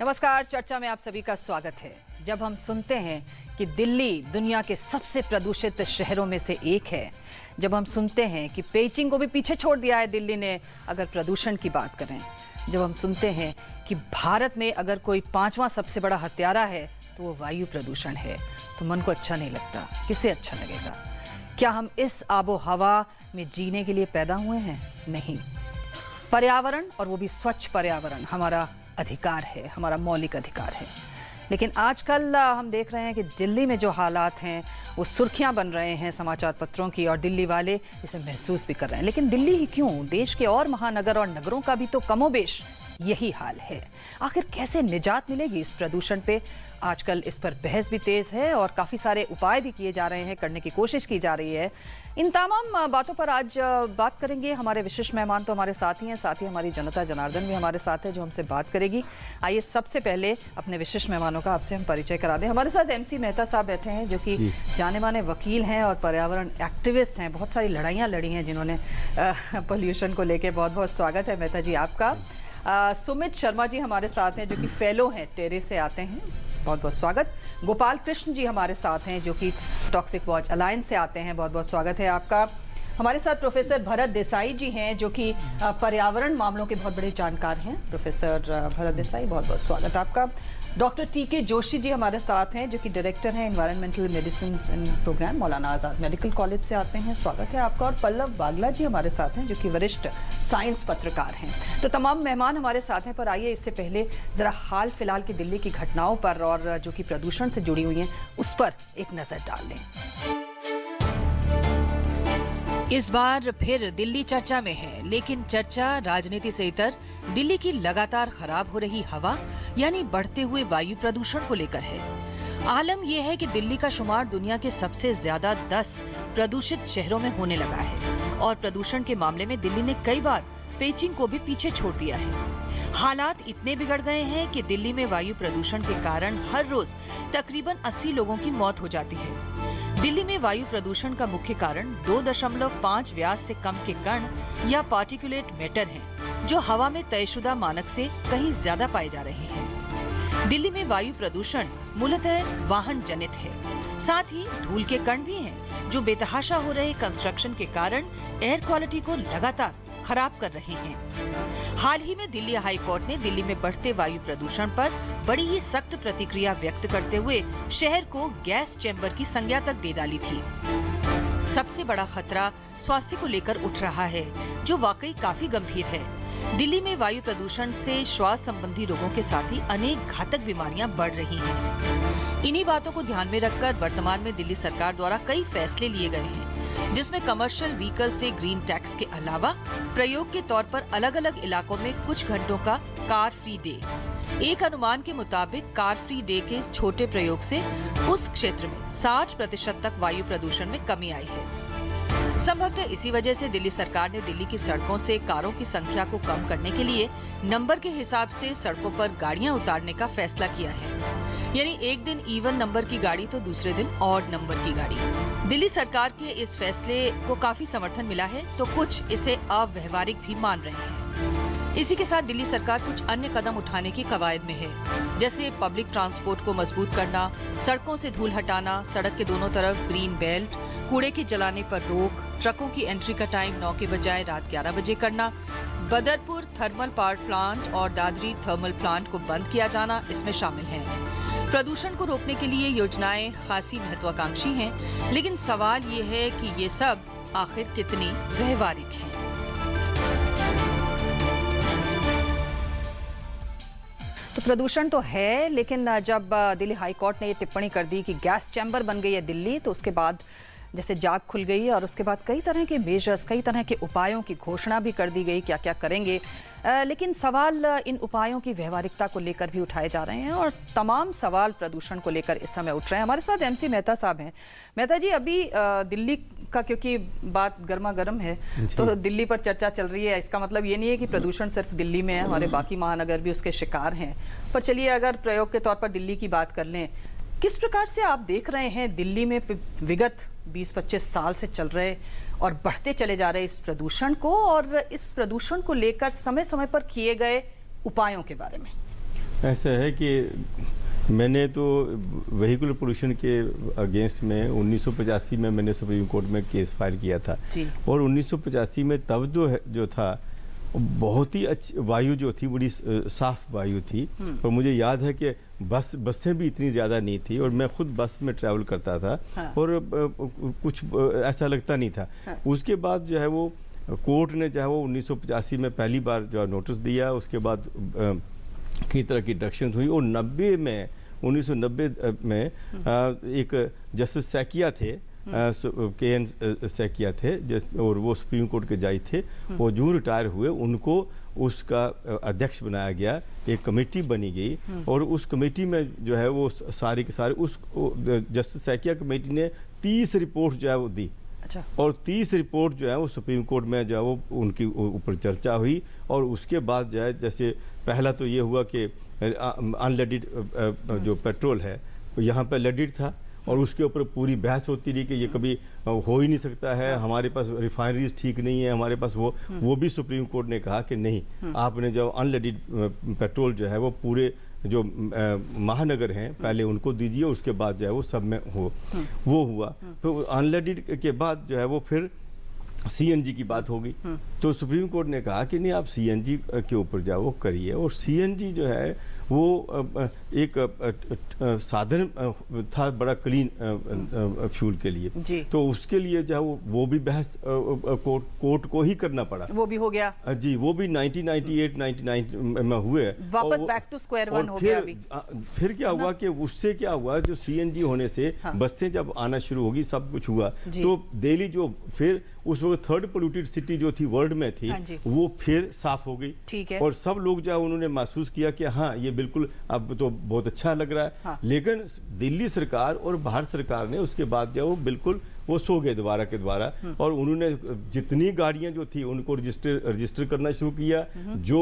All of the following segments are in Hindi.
नमस्कार, चर्चा में आप सभी का स्वागत है। जब हम सुनते हैं कि दिल्ली दुनिया के सबसे प्रदूषित शहरों में से एक है, जब हम सुनते हैं कि पेइचिंग को भी पीछे छोड़ दिया है दिल्ली ने अगर प्रदूषण की बात करें, जब हम सुनते हैं कि भारत में अगर कोई 5वां सबसे बड़ा हत्यारा है तो वो वायु प्रदूषण है, तो मन को अच्छा नहीं लगता। किसे अच्छा लगेगा? क्या हम इस आबो हवा में जीने के लिए पैदा हुए हैं? नहीं। पर्यावरण, और वो भी स्वच्छ पर्यावरण, हमारा अधिकार है, हमारा मौलिक अधिकार है। लेकिन आजकल हम देख रहे हैं कि दिल्ली में जो हालात हैं वो सुर्खियां बन रहे हैं समाचार पत्रों की, और दिल्ली वाले इसे महसूस भी कर रहे हैं। लेकिन दिल्ली ही क्यों, देश के और महानगर और नगरों का भी तो कमोबेश यही हाल है। आखिर कैसे निजात मिलेगी इस प्रदूषण पे? आजकल इस पर बहस भी तेज है और काफ़ी सारे उपाय भी किए जा रहे हैं, करने की कोशिश की जा रही है। इन तमाम बातों पर आज बात करेंगे। हमारे विशिष्ट मेहमान तो हमारे साथ ही हैं, साथ ही हमारी जनता जनार्दन भी हमारे साथ है जो हमसे बात करेगी। आइए सबसे पहले अपने विशिष्ट मेहमानों का आपसे हम परिचय करा दें। हमारे साथ MC मेहता साहब बैठे हैं जो कि जाने माने वकील हैं और पर्यावरण एक्टिविस्ट हैं। बहुत सारी लड़ाइयाँ लड़ी हैं जिन्होंने पोल्यूशन को लेकर। बहुत बहुत स्वागत है मेहता जी आपका। सुमित शर्मा जी हमारे साथ हैं जो कि फेलो हैं, टेरे से आते हैं। बहुत बहुत स्वागत। गोपाल कृष्ण जी हमारे साथ हैं जो कि टॉक्सिक वॉच अलायंस से आते हैं। बहुत बहुत स्वागत है आपका। हमारे साथ प्रोफेसर भरत देसाई जी हैं जो कि पर्यावरण मामलों के बहुत बड़े जानकार हैं। प्रोफेसर भरत देसाई, बहुत बहुत स्वागत आपका। डॉक्टर TK जोशी जी हमारे साथ हैं जो कि डायरेक्टर हैं एनवायरमेंटल मेडिसिन प्रोग्राम, मौलाना आज़ाद मेडिकल कॉलेज से आते हैं। स्वागत है आपका। और पल्लव बागला जी हमारे साथ हैं जो कि वरिष्ठ साइंस पत्रकार हैं। तो तमाम मेहमान हमारे साथ हैं। पर आइए इससे पहले ज़रा हाल फिलहाल की दिल्ली की घटनाओं पर और जो कि प्रदूषण से जुड़ी हुई हैं उस पर एक नज़र डाल लें। इस बार फिर दिल्ली चर्चा में है, लेकिन चर्चा राजनीति से इतर दिल्ली की लगातार खराब हो रही हवा यानी बढ़ते हुए वायु प्रदूषण को लेकर है। आलम यह है कि दिल्ली का शुमार दुनिया के सबसे ज्यादा 10 प्रदूषित शहरों में होने लगा है और प्रदूषण के मामले में दिल्ली ने कई बार पेइचिंग को भी पीछे छोड़ दिया है। हालात इतने बिगड़ गए हैं कि दिल्ली में वायु प्रदूषण के कारण हर रोज तकरीबन 80 लोगों की मौत हो जाती है। दिल्ली में वायु प्रदूषण का मुख्य कारण 2.5 व्यास से कम के कण या पार्टिकुलेट मैटर हैं, जो हवा में तयशुदा मानक से कहीं ज्यादा पाए जा रहे हैं। दिल्ली में वायु प्रदूषण मूलतः वाहन जनित है। साथ ही धूल के कण भी हैं, जो बेतहाशा हो रहे कंस्ट्रक्शन के कारण एयर क्वालिटी को लगातार खराब कर रहे हैं। हाल ही में दिल्ली हाई कोर्ट ने दिल्ली में बढ़ते वायु प्रदूषण पर बड़ी ही सख्त प्रतिक्रिया व्यक्त करते हुए शहर को गैस चैम्बर की संज्ञा तक दे डाली थी। सबसे बड़ा खतरा स्वास्थ्य को लेकर उठ रहा है, जो वाकई काफी गंभीर है। दिल्ली में वायु प्रदूषण से श्वास संबंधी रोगों के साथ ही अनेक घातक बीमारियां बढ़ रही हैं। इन्हीं बातों को ध्यान में रखकर वर्तमान में दिल्ली सरकार द्वारा कई फैसले लिए गए हैं, जिसमें कमर्शियल व्हीकल से ग्रीन टैक्स के अलावा प्रयोग के तौर पर अलग अलग इलाकों में कुछ घंटों का कार फ्री डे। एक अनुमान के मुताबिक कार फ्री डे के इस छोटे प्रयोग से उस क्षेत्र में 60% तक वायु प्रदूषण में कमी आई है। संभवतः इसी वजह से दिल्ली सरकार ने दिल्ली की सड़कों से कारों की संख्या को कम करने के लिए नंबर के हिसाब से सड़कों पर गाड़ियां उतारने का फैसला किया है। यानी एक दिन इवन नंबर की गाड़ी तो दूसरे दिन ऑड नंबर की गाड़ी। दिल्ली सरकार के इस फैसले को काफी समर्थन मिला है, तो कुछ इसे अव्यवहारिक भी मान रहे हैं। इसी के साथ दिल्ली सरकार कुछ अन्य कदम उठाने की कवायद में है, जैसे पब्लिक ट्रांसपोर्ट को मजबूत करना, सड़कों से धूल हटाना, सड़क के दोनों तरफ ग्रीन बेल्ट, कूड़े के जलाने पर रोक, ट्रकों की एंट्री का टाइम 9 के बजाय रात 11 बजे करना, बदरपुर थर्मल पावर प्लांट और दादरी थर्मल प्लांट को बंद किया जाना इसमें शामिल है। प्रदूषण को रोकने के लिए योजनाएं खासी महत्वाकांक्षी हैं, लेकिन सवाल ये है कि ये सब आखिर कितनी व्यवहारिक हैं। तो प्रदूषण तो है, लेकिन जब दिल्ली हाई कोर्ट ने ये टिप्पणी कर दी कि गैस चैम्बर बन गई है दिल्ली, तो उसके बाद जैसे जाग खुल गई और उसके बाद कई तरह के मेजर्स, कई तरह के उपायों की घोषणा भी कर दी गई, क्या क्या करेंगे। लेकिन सवाल इन उपायों की व्यवहारिकता को लेकर भी उठाए जा रहे हैं और तमाम सवाल प्रदूषण को लेकर इस समय उठ रहे हैं। हमारे साथ MC मेहता साहब हैं। मेहता जी, अभी दिल्ली का क्योंकि बात गर्मा गर्म है तो दिल्ली पर चर्चा चल रही है। इसका मतलब ये नहीं है कि प्रदूषण सिर्फ दिल्ली में है, हमारे बाकी महानगर भी उसके शिकार हैं। पर चलिए अगर प्रयोग के तौर पर दिल्ली की बात कर लें, किस प्रकार से आप देख रहे हैं दिल्ली में विगत 20-25 साल से चल रहे और बढ़ते चले जा रहे इस प्रदूषण को, और इस प्रदूषण को लेकर समय समय पर किए गए उपायों के बारे में? ऐसा है कि मैंने तो व्हीकुलर पोल्यूशन के अगेंस्ट में 1985 में मैंने सुप्रीम कोर्ट में केस फाइल किया था जी। और 1985 में तब जो था बहुत ही अच्छी वायु जो थी बड़ी साफ वायु थी। और मुझे याद है कि बसें भी इतनी ज़्यादा नहीं थी और मैं खुद बस में ट्रैवल करता था। हाँ। और कुछ ऐसा लगता नहीं था। हाँ। उसके बाद जो है वो कोर्ट ने जो है वो 1985 में पहली बार जो नोटिस दिया, उसके बाद कई तरह की डिडक्शन हुई और 1990 में एक जस्टिस सैकिया थे, के.एन. सैकिया थे और वो सुप्रीम कोर्ट के जज थे। वो जो रिटायर हुए उनको उसका अध्यक्ष बनाया गया, एक कमेटी बनी गई और उस कमेटी में जो है वो सारे के सारे उस जस्टिस सैकिया कमेटी ने 30 रिपोर्ट जो है वो दी। अच्छा। और 30 रिपोर्ट जो है वो सुप्रीम कोर्ट में जो है वो उनकी ऊपर चर्चा हुई और उसके बाद जो है जैसे पहला तो ये हुआ कि अनलेडेड जो पेट्रोल है यहाँ पर लेडेड था और उसके ऊपर पूरी बहस होती रही कि ये कभी हो ही नहीं सकता है, हमारे पास रिफाइनरीज ठीक नहीं है, हमारे पास वो भी सुप्रीम कोर्ट ने कहा कि नहीं, आपने जो अनलेडेड पेट्रोल जो है वो पूरे जो महानगर हैं पहले उनको दीजिए, उसके बाद जो है वो सब में वो हुआ। तो अनलेडेड के बाद जो है वो फिर सीएनजी की बात होगी। तो सुप्रीम कोर्ट ने कहा कि नहीं, आप सीएनजी के ऊपर जाओ करिए। और सीएनजी जो है वो एक साधन था बड़ा क्लीन फ्यूल के लिए जी। तो उसके लिए जो है वो भी बहस कोर्ट को ही करना पड़ा। वो भी हो गया जी, वो भी 1998-99 में हुए, वापस बैक टू स्क्वायर वन हो गया अभी। फिर क्या हुआ कि उससे क्या हुआ, जो सीएनजी होने से बसें जब आना शुरू होगी, सब कुछ हुआ, तो दिल्ली जो फिर उस वक्त थर्ड पोल्यूटेड सिटी जो थी वर्ल्ड में थी, वो फिर साफ हो गई। ठीक है। और सब लोग जो उन्होंने महसूस किया कि हाँ ये बिल्कुल अब तो बहुत अच्छा लग रहा है। हाँ। लेकिन दिल्ली सरकार और भारत सरकार ने उसके बाद जो बिल्कुल वो सो गए दोबारा के द्वारा और उन्होंने जितनी गाड़ियां जो थी उनको रजिस्टर करना शुरू किया। जो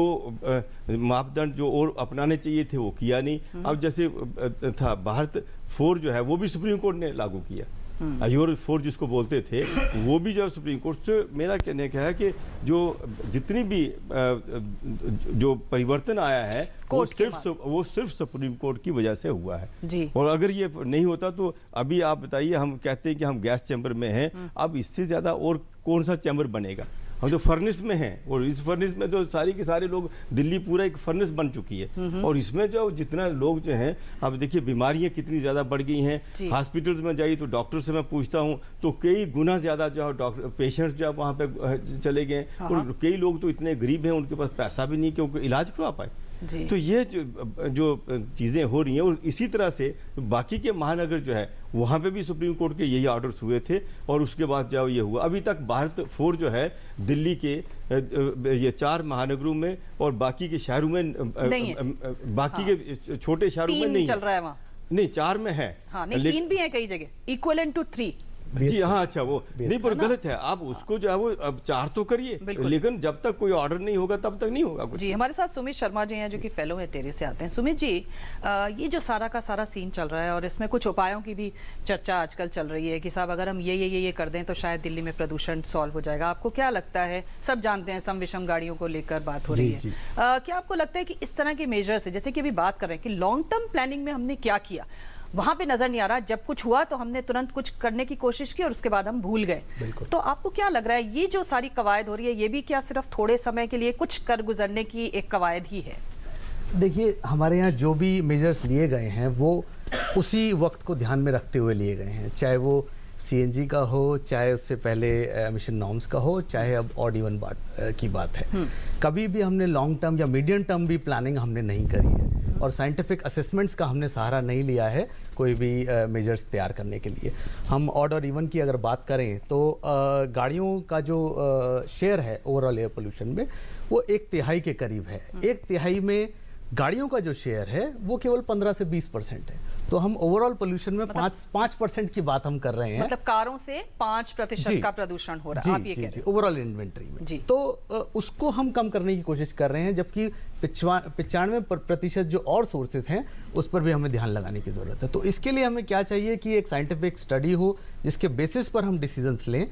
मापदंड जो और अपनाने चाहिए थे वो किया नहीं। अब जैसे था भारत 4 जो है वो भी सुप्रीम कोर्ट ने लागू किया। अयोर 4 जिसको बोलते थे वो भी जो सुप्रीम कोर्ट से मेरा कहने का है कि जो जितनी भी जो परिवर्तन आया है वो सिर्फ सुप्रीम कोर्ट की वजह से हुआ है जी। और अगर ये नहीं होता तो अभी आप बताइए, हम कहते हैं कि हम गैस चैम्बर में हैं, अब इससे ज़्यादा और कौन सा चैम्बर बनेगा? हम तो फर्नेस में हैं और इस फर्नेस में तो सारी के सारे लोग, दिल्ली पूरा एक फर्नेस बन चुकी है और इसमें जो जितना लोग जो हैं, अब देखिए बीमारियां कितनी ज़्यादा बढ़ गई हैं। हॉस्पिटल्स में जाइए तो डॉक्टर से मैं पूछता हूं तो कई गुना ज़्यादा जो डॉक्टर पेशेंट्स जो वहाँ पे चले गए और कई लोग तो इतने गरीब हैं उनके पास पैसा भी नहीं कि उनको इलाज करवा पाए। तो ये जो चीज़ें हो रही हैं और इसी तरह से बाकी के महानगर जो है वहाँ पे भी सुप्रीम कोर्ट के यही ऑर्डर्स हुए थे और उसके बाद जो ये हुआ। अभी तक भारत 4 जो है दिल्ली के ये 4 महानगरों में और बाकी के शहरों में बाकी के छोटे शहरों में नहीं चल रहा है वहाँ। नहीं, 4 में है। हाँ, नहीं 3 भी है कई जगह, इक्विवेलेंट टू 3 जी। हाँ, अच्छा, वो नहीं पर गलत है। आप उसको जो है वो अब 4 तो करिए, लेकिन जब तक कोई ऑर्डर नहीं होगा तब तक नहीं होगा कुछ। जी, हमारे साथ सुमित शर्मा जी हैं जो कि फेलो है टेरी से आते हैं। सुमित जी, ये जो सारा का सारा सीन चल रहा है और इसमें कुछ उपायों की भी चर्चा आजकल चल रही है कि साहब अगर हम ये कर दें तो शायद दिल्ली में प्रदूषण सॉल्व हो जाएगा। आपको क्या लगता है? सब जानते हैं सम विषम गाड़ियों को लेकर बात हो रही है। क्या आपको लगता है कि इस तरह के मेजर्स है, जैसे कि अभी बात कर रहे हैं कि लॉन्ग टर्म प्लानिंग में हमने क्या किया, वहां पे नजर नहीं आ रहा। जब कुछ हुआ तो हमने तुरंत कुछ करने की कोशिश की और उसके बाद हम भूल गए। तो आपको क्या लग रहा है, ये जो सारी कवायद हो रही है, ये भी क्या सिर्फ थोड़े समय के लिए कुछ कर गुजरने की एक कवायद ही है? देखिए, हमारे यहाँ जो भी मेजर्स लिए गए हैं वो उसी वक्त को ध्यान में रखते हुए लिए गए हैं, चाहे वो सीएनजी का हो, चाहे उससे पहले एमिशन नॉर्म्स का हो, चाहे अब ऑड इवन की बात है। कभी भी हमने लॉन्ग टर्म या मीडियम टर्म भी प्लानिंग हमने नहीं करी है और साइंटिफिक असेसमेंट्स का हमने सहारा नहीं लिया है कोई भी मेजर्स तैयार करने के लिए। हम ऑड और इवन की अगर बात करें तो गाड़ियों का जो शेयर है ओवरऑल एयर पोल्यूशन में वो 1/3 के करीब है। 1/3 में गाड़ियों का जो शेयर है वो केवल 15 से 20% है। तो हम ओवरऑल पोल्यूशन में 5% की बात हम कर रहे हैं। मतलब कारों से 5% का प्रदूषण हो रहा है, आप ये कह रहे हैं ओवरऑल इन्वेंट्री में जी। तो उसको हम कम करने की कोशिश कर रहे हैं, जबकि 95% जो और सोर्सेज हैं उस पर भी हमें ध्यान लगाने की जरूरत है। तो इसके लिए हमें क्या चाहिए कि एक साइंटिफिक स्टडी हो जिसके बेसिस पर हम डिसीजंस लें।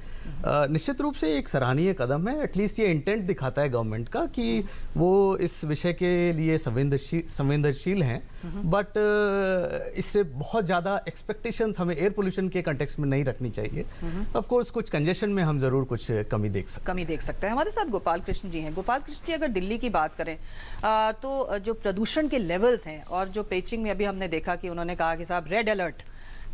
निश्चित रूप से एक सराहनीय कदम है, एटलीस्ट ये इंटेंट दिखाता है गवर्नमेंट का कि वो इस विषय के लिए संवेदनशील संवेदनशील हैं, बट इससे बहुत ज़्यादा एक्सपेक्टेशंस हमें एयर पोल्यूशन के कंटेक्स्ट में नहीं रखनी चाहिए। ऑफ कोर्स कुछ कंजेशन में हम ज़रूर कुछ कमी देख सकते हैं। हमारे साथ गोपाल कृष्ण जी हैं। गोपाल कृष्ण जी, अगर दिल्ली की बात करें तो जो प्रदूषण के लेवल्स हैं, और जो पेचिंग में अभी हमने देखा कि उन्होंने कहा कि साहब रेड अलर्ट,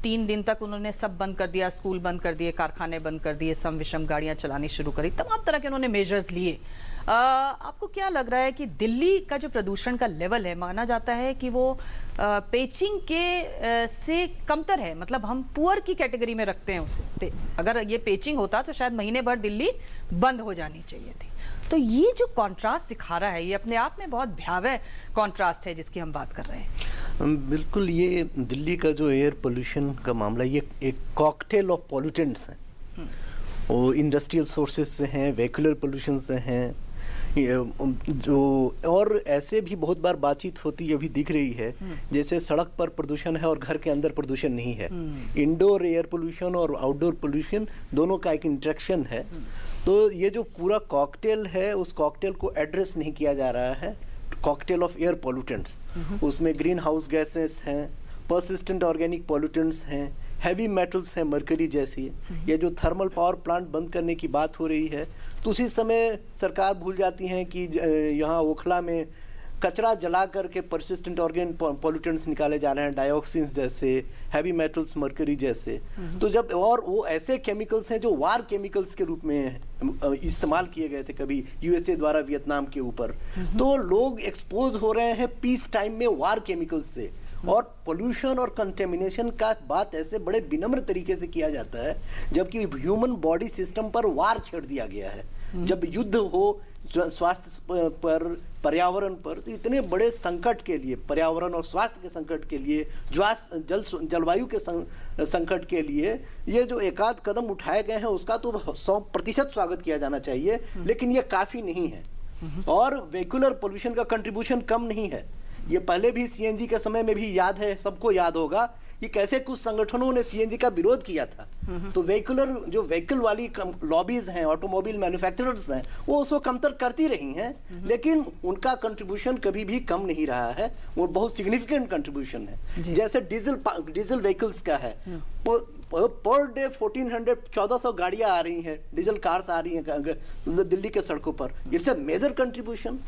3 दिन तक उन्होंने सब बंद कर दिया, स्कूल बंद कर दिए, कारखाने बंद कर दिए, सम विषम गाड़ियां चलानी शुरू करी, तमाम तरह के उन्होंने मेजर्स लिए। आपको क्या लग रहा है कि दिल्ली का जो प्रदूषण का लेवल है, माना जाता है कि वो पेचिंग के से कमतर है, मतलब हम पुअर की कैटेगरी में रखते हैं उसे। अगर ये पेचिंग होता तो शायद महीने भर दिल्ली बंद हो जानी चाहिए थी। तो ये जो कॉन्ट्रास्ट दिखा रहा है, ये अपने आप में बहुत भयावह कॉन्ट्रास्ट है जिसकी हम बात कर रहे हैं। बिल्कुल, ये दिल्ली का जो एयर पोल्यूशन का मामला, ये एक कॉकटेल ऑफ पॉल्यूटेंट्स हैं। वो इंडस्ट्रियल सोर्सेज से हैं, वेहिकुलर पोल्यूशन से हैं, जो और ऐसे भी बहुत बार बातचीत होती अभी दिख रही है जैसे सड़क पर प्रदूषण है और घर के अंदर प्रदूषण नहीं है। इंडोर एयर पोल्यूशन और आउटडोर पोल्यूशन दोनों का एक इंटरेक्शन है। तो ये जो पूरा कॉकटेल है, उस कॉकटेल को एड्रेस नहीं किया जा रहा है। कॉकटेल ऑफ एयर पोल्यूटेंट्स, उसमें ग्रीन हाउस गैसेस हैं, पर्सिस्टेंट ऑर्गेनिक पोल्यूटेंट्स हैं, हैवी मेटल्स हैं, मरकरी जैसी। ये जो थर्मल पावर प्लांट बंद करने की बात हो रही है, तो उसी समय सरकार भूल जाती है कि यहाँ ओखला में कचरा जला करके परसिस्टेंट ऑर्गेनिक पोल्यूटेंट्स निकाले जा रहे हैं, डाइऑक्सिन्स जैसे, हैवी मेटल्स, मरकरी जैसे। तो जब, और वो ऐसे केमिकल्स हैं जो वार केमिकल्स के रूप में इस्तेमाल किए गए थे कभी यूएसए द्वारा वियतनाम के ऊपर। तो लोग एक्सपोज हो रहे हैं पीस टाइम में वार केमिकल्स से। और पोल्यूशन और कंटेमिनेशन का बात ऐसे बड़े विनम्र तरीके से किया जाता है, जबकि ह्यूमन बॉडी सिस्टम पर वार छेड़ दिया गया है। जब युद्ध हो स्वास्थ्य पर, पर्यावरण पर, तो इतने बड़े संकट के लिए, पर्यावरण और स्वास्थ्य के संकट के लिए, जलवायु के संकट के लिए ये जो एकाध कदम उठाए गए हैं उसका तो 100% स्वागत किया जाना चाहिए, लेकिन ये काफ़ी नहीं है। और वेहिकुलर पोल्यूशन का कंट्रीब्यूशन कम नहीं है। ये पहले भी सीएनजी के समय में भी याद है, सबको याद होगा कि कैसे कुछ संगठनों ने सीएनजी का विरोध किया था। तो जो व्हीकल वाली लॉबीज हैं, ऑटोमोबाइल मैन्युफैक्चरर्स हैं, वो उसको कमतर करती रही हैं, लेकिन उनका कंट्रीब्यूशन कभी भी कम नहीं रहा है। वो बहुत सिग्निफिकेंट कंट्रीब्यूशन है। जैसे डीजल व्हीकल्स का है, पर डे 1400 गाड़ियां आ रही हैं, डीजल कार्स आ रही हैं दिल्ली के सड़कों पर। It's a major contribution.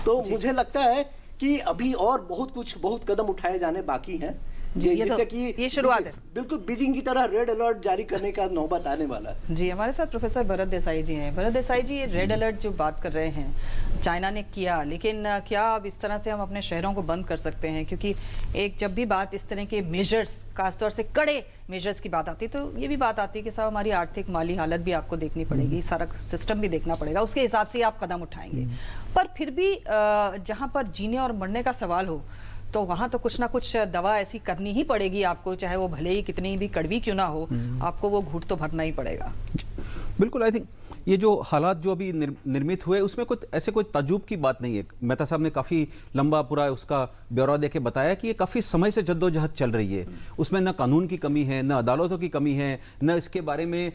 तो मुझे लगता है कि अभी और बहुत कदम उठाए जाने बाकी हैं, जैसे कि ये शुरुआत है। बिल्कुल बीजिंग की तरह रेड अलर्ट जारी करने का नौबत आने वाला है। जी, हमारे साथ प्रोफेसर भरत देसाई जी हैं। भरत देसाई जी, ये रेड अलर्ट जो बात कर रहे हैं, चाइना ने किया, लेकिन क्या अब इस तरह से हम अपने शहरों को बंद कर सकते हैं? क्योंकि एक जब भी बात इस तरह के मेजर्स, खासतौर से कड़े मेजर्स की बात आती है, तो ये भी बात आती है कि साहब हमारी आर्थिक माली हालत भी आपको देखनी पड़ेगी, सारा सिस्टम भी देखना पड़ेगा, उसके हिसाब से आप कदम उठाएंगे। पर फिर भी जहाँ पर जीने और मरने का सवाल हो, तो वहाँ तो कुछ ना कुछ दवा ऐसी करनी ही पड़ेगी आपको, चाहे वो भले ही कितनी भी कड़वी क्यों ना हो, आपको वो घूंट तो भरना ही पड़ेगा। बिल्कुल, आई थिंक ये जो हालात जो अभी निर्मित हुए, उसमें कुछ ऐसे कोई ताज्जुब की बात नहीं है। मेहता साहब ने काफ़ी लंबा पूरा उसका ब्यौरा देके बताया कि ये काफ़ी समय से जद्दोजहद चल रही है। उसमें न कानून की कमी है, न अदालतों की कमी है, न इसके बारे में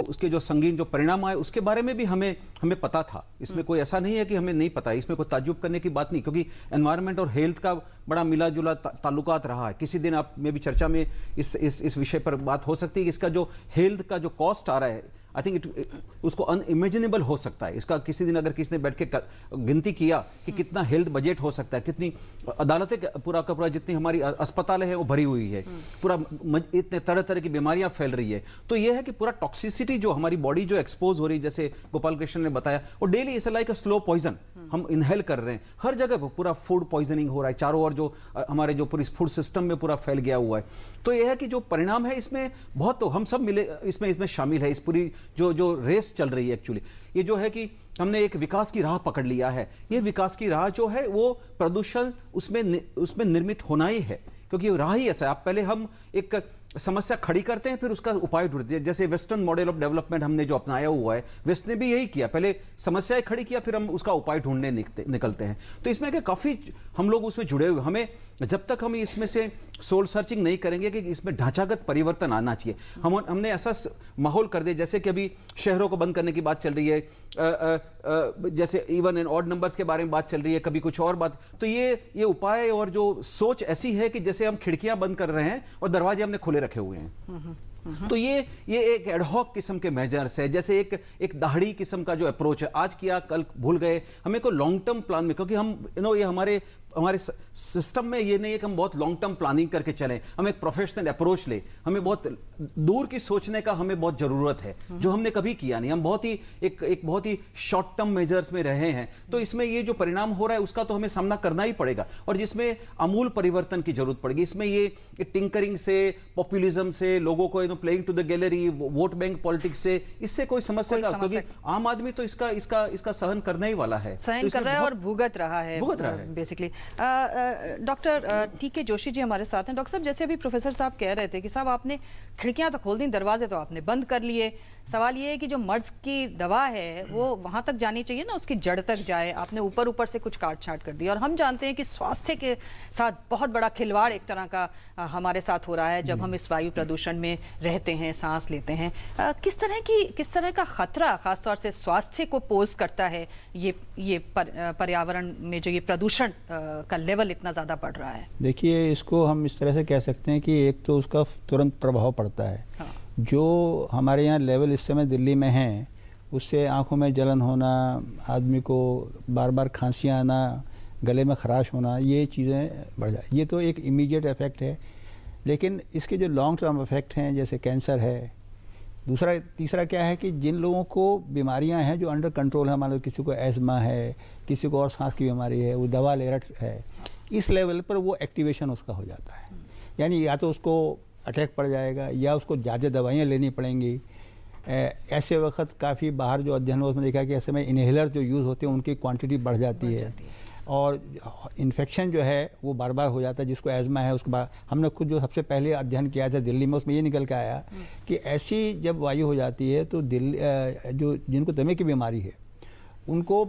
उसके जो संगीन जो परिणाम आए उसके बारे में भी हमें पता था। इसमें कोई ऐसा नहीं है कि हमें नहीं पता है, इसमें कोई ताज्जुब करने की बात नहीं, क्योंकि एनवायरनमेंट और हेल्थ का बड़ा मिला जुला ताल्लुकात रहा है। किसी दिन आप में भी चर्चा में इस विषय पर बात हो सकती है कि इसका जो हेल्थ का जो कॉस्ट आ रहा है, आई थिंक उसको अनइमेजिनेबल हो सकता है। इसका किसी दिन अगर किसी ने बैठ के गिनती किया कि कितना हेल्थ बजट हो सकता है, कितनी अदालतें पूरा का पूरा, जितनी हमारी अस्पताल है वो भरी हुई है, पूरा इतने तरह तरह की बीमारियां फैल रही है। तो ये है कि पूरा टॉक्सिसिटी जो हमारी बॉडी जो एक्सपोज हो रही है, जैसे गोपाल कृष्ण ने बताया, वो daily it's like a slow poison हम इनहेल कर रहे हैं। हर जगह पूरा फूड पॉइजनिंग हो रहा है, चारों ओर जो हमारे जो पूरी फूड सिस्टम में पूरा फैल गया हुआ है। तो यह है कि जो परिणाम है इसमें बहुत, तो हम सब मिले इसमें शामिल है। इस पूरी जो रेस चल रही है, एक्चुअली ये जो है कि हमने एक विकास की राह पकड़ लिया है। ये विकास की राह जो है वो प्रदूषण उसमें निर्मित होना ही है, क्योंकि राह ही ऐसा है। आप पहले हम एक समस्या खड़ी करते हैं, फिर उसका उपाय ढूंढते हैं। जैसे वेस्टर्न मॉडल ऑफ डेवलपमेंट हमने जो अपनाया हुआ है, वेस्ट ने भी यही किया, पहले समस्याएं खड़ी किया, फिर हम उसका उपाय ढूंढने निकलते हैं। तो इसमें कि काफ़ी हम लोग उसमें जुड़े हुए, हमें जब तक हम इसमें से सोल सर्चिंग नहीं करेंगे कि इसमें ढांचागत परिवर्तन आना चाहिए। हमने ऐसा माहौल कर दिया, जैसे कि अभी शहरों को बंद करने की बात चल रही है, जैसे इवन एंड ऑड नंबर्स के बारे में बात चल रही है, कभी कुछ और बात, तो ये उपाय और जो सोच ऐसी है कि जैसे हम खिड़कियां बंद कर रहे हैं और दरवाजे हमने खुले रखे हुए हैं। तो ये एक एडहॉक किस्म के मेजर्स है, जैसे एक दाढ़ी किस्म का जो अप्रोच है, आज किया कल भूल गए, हमें को लॉन्ग टर्म प्लान में, क्योंकि हम ये हमारे सिस्टम में ये नहीं है कि हम बहुत लॉन्ग टर्म प्लानिंग करके चलें, हम एक प्रोफेशनल अप्रोच ले, हमें बहुत दूर की सोचने का हमें बहुत जरूरत है, जो हमने कभी किया नहीं। हम बहुत ही शॉर्ट टर्म मेजर्स में रहे हैं, तो इसमें ये जो परिणाम हो रहा है उसका तो हमें सामना करना ही पड़ेगा, और जिसमें आमूल परिवर्तन की जरूरत पड़ेगी। इसमें ये टिंकरिंग से, पॉपुलिज्म से, लोगों को playing to the gallery, vote bank politics से, इससे कोई समस्या का, क्योंकि आम आदमी तो इसका सहन करना ही वाला है, सहन कर रहा है और भुगत रहा है बेसिकली। डॉक्टर टीके जोशी जी हमारे साथ हैं। डॉक्टर साहब, जैसे अभी प्रोफेसर साहब कह रहे थे कि साहब आपने खिड़कियां तो खोल दी, दरवाजे तो आपने बंद कर लिए, सवाल ये है कि जो मर्ज की दवा है वो वहां तक जानी चाहिए ना, उसकी जड़ तक जाए, आपने ऊपर से कुछ काट छाट कर दिया। और हम जानते हैं कि स्वास्थ्य के साथ बहुत बड़ा खिलवाड़ एक तरह का हमारे साथ हो रहा है जब हम इस वायु प्रदूषण में रहते हैं, सांस लेते हैं। किस तरह का खतरा खासतौर से स्वास्थ्य को पोज करता है ये पर्यावरण में जो ये प्रदूषण का लेवल इतना ज्यादा बढ़ रहा है? देखिए, इसको हम इस तरह से कह सकते हैं कि एक तो उसका तुरंत प्रभाव पड़ता है। हाँ। जो हमारे यहाँ लेवल इस समय दिल्ली में हैं, उससे आंखों में जलन होना, आदमी को बार बार खांसियाँ आना, गले में खराश होना, ये चीज़ें बढ़ जाए। ये तो एक इमीडिएट इफेक्ट है, लेकिन इसके जो लॉन्ग टर्म इफेक्ट हैं, जैसे कैंसर है, तीसरा क्या है कि जिन लोगों को बीमारियां हैं जो अंडर कंट्रोल है, मान लो किसी को एस्मा है, किसी को और सांस की बीमारी है, वो दवा ले रहा है, इस लेवल पर वो एक्टिवेशन उसका हो जाता है। यानी या तो उसको अटैक पड़ जाएगा या उसको ज़्यादा दवाइयाँ लेनी पड़ेंगी। ऐसे वक्त काफ़ी बाहर जो अध्ययन हुआ उसमें देखा कि ऐसे में इन्हेलर जो यूज़ होते हैं उनकी क्वांटिटी बढ़ जाती है और इन्फेक्शन जो है वो बार बार हो जाता है। जिसको एज़मा है उसके बाद हमने खुद जो सबसे पहले अध्ययन किया था दिल्ली में, उसमें ये निकल के आया कि ऐसी जब वायु हो जाती है तो जो जिनको दमे की बीमारी है उनको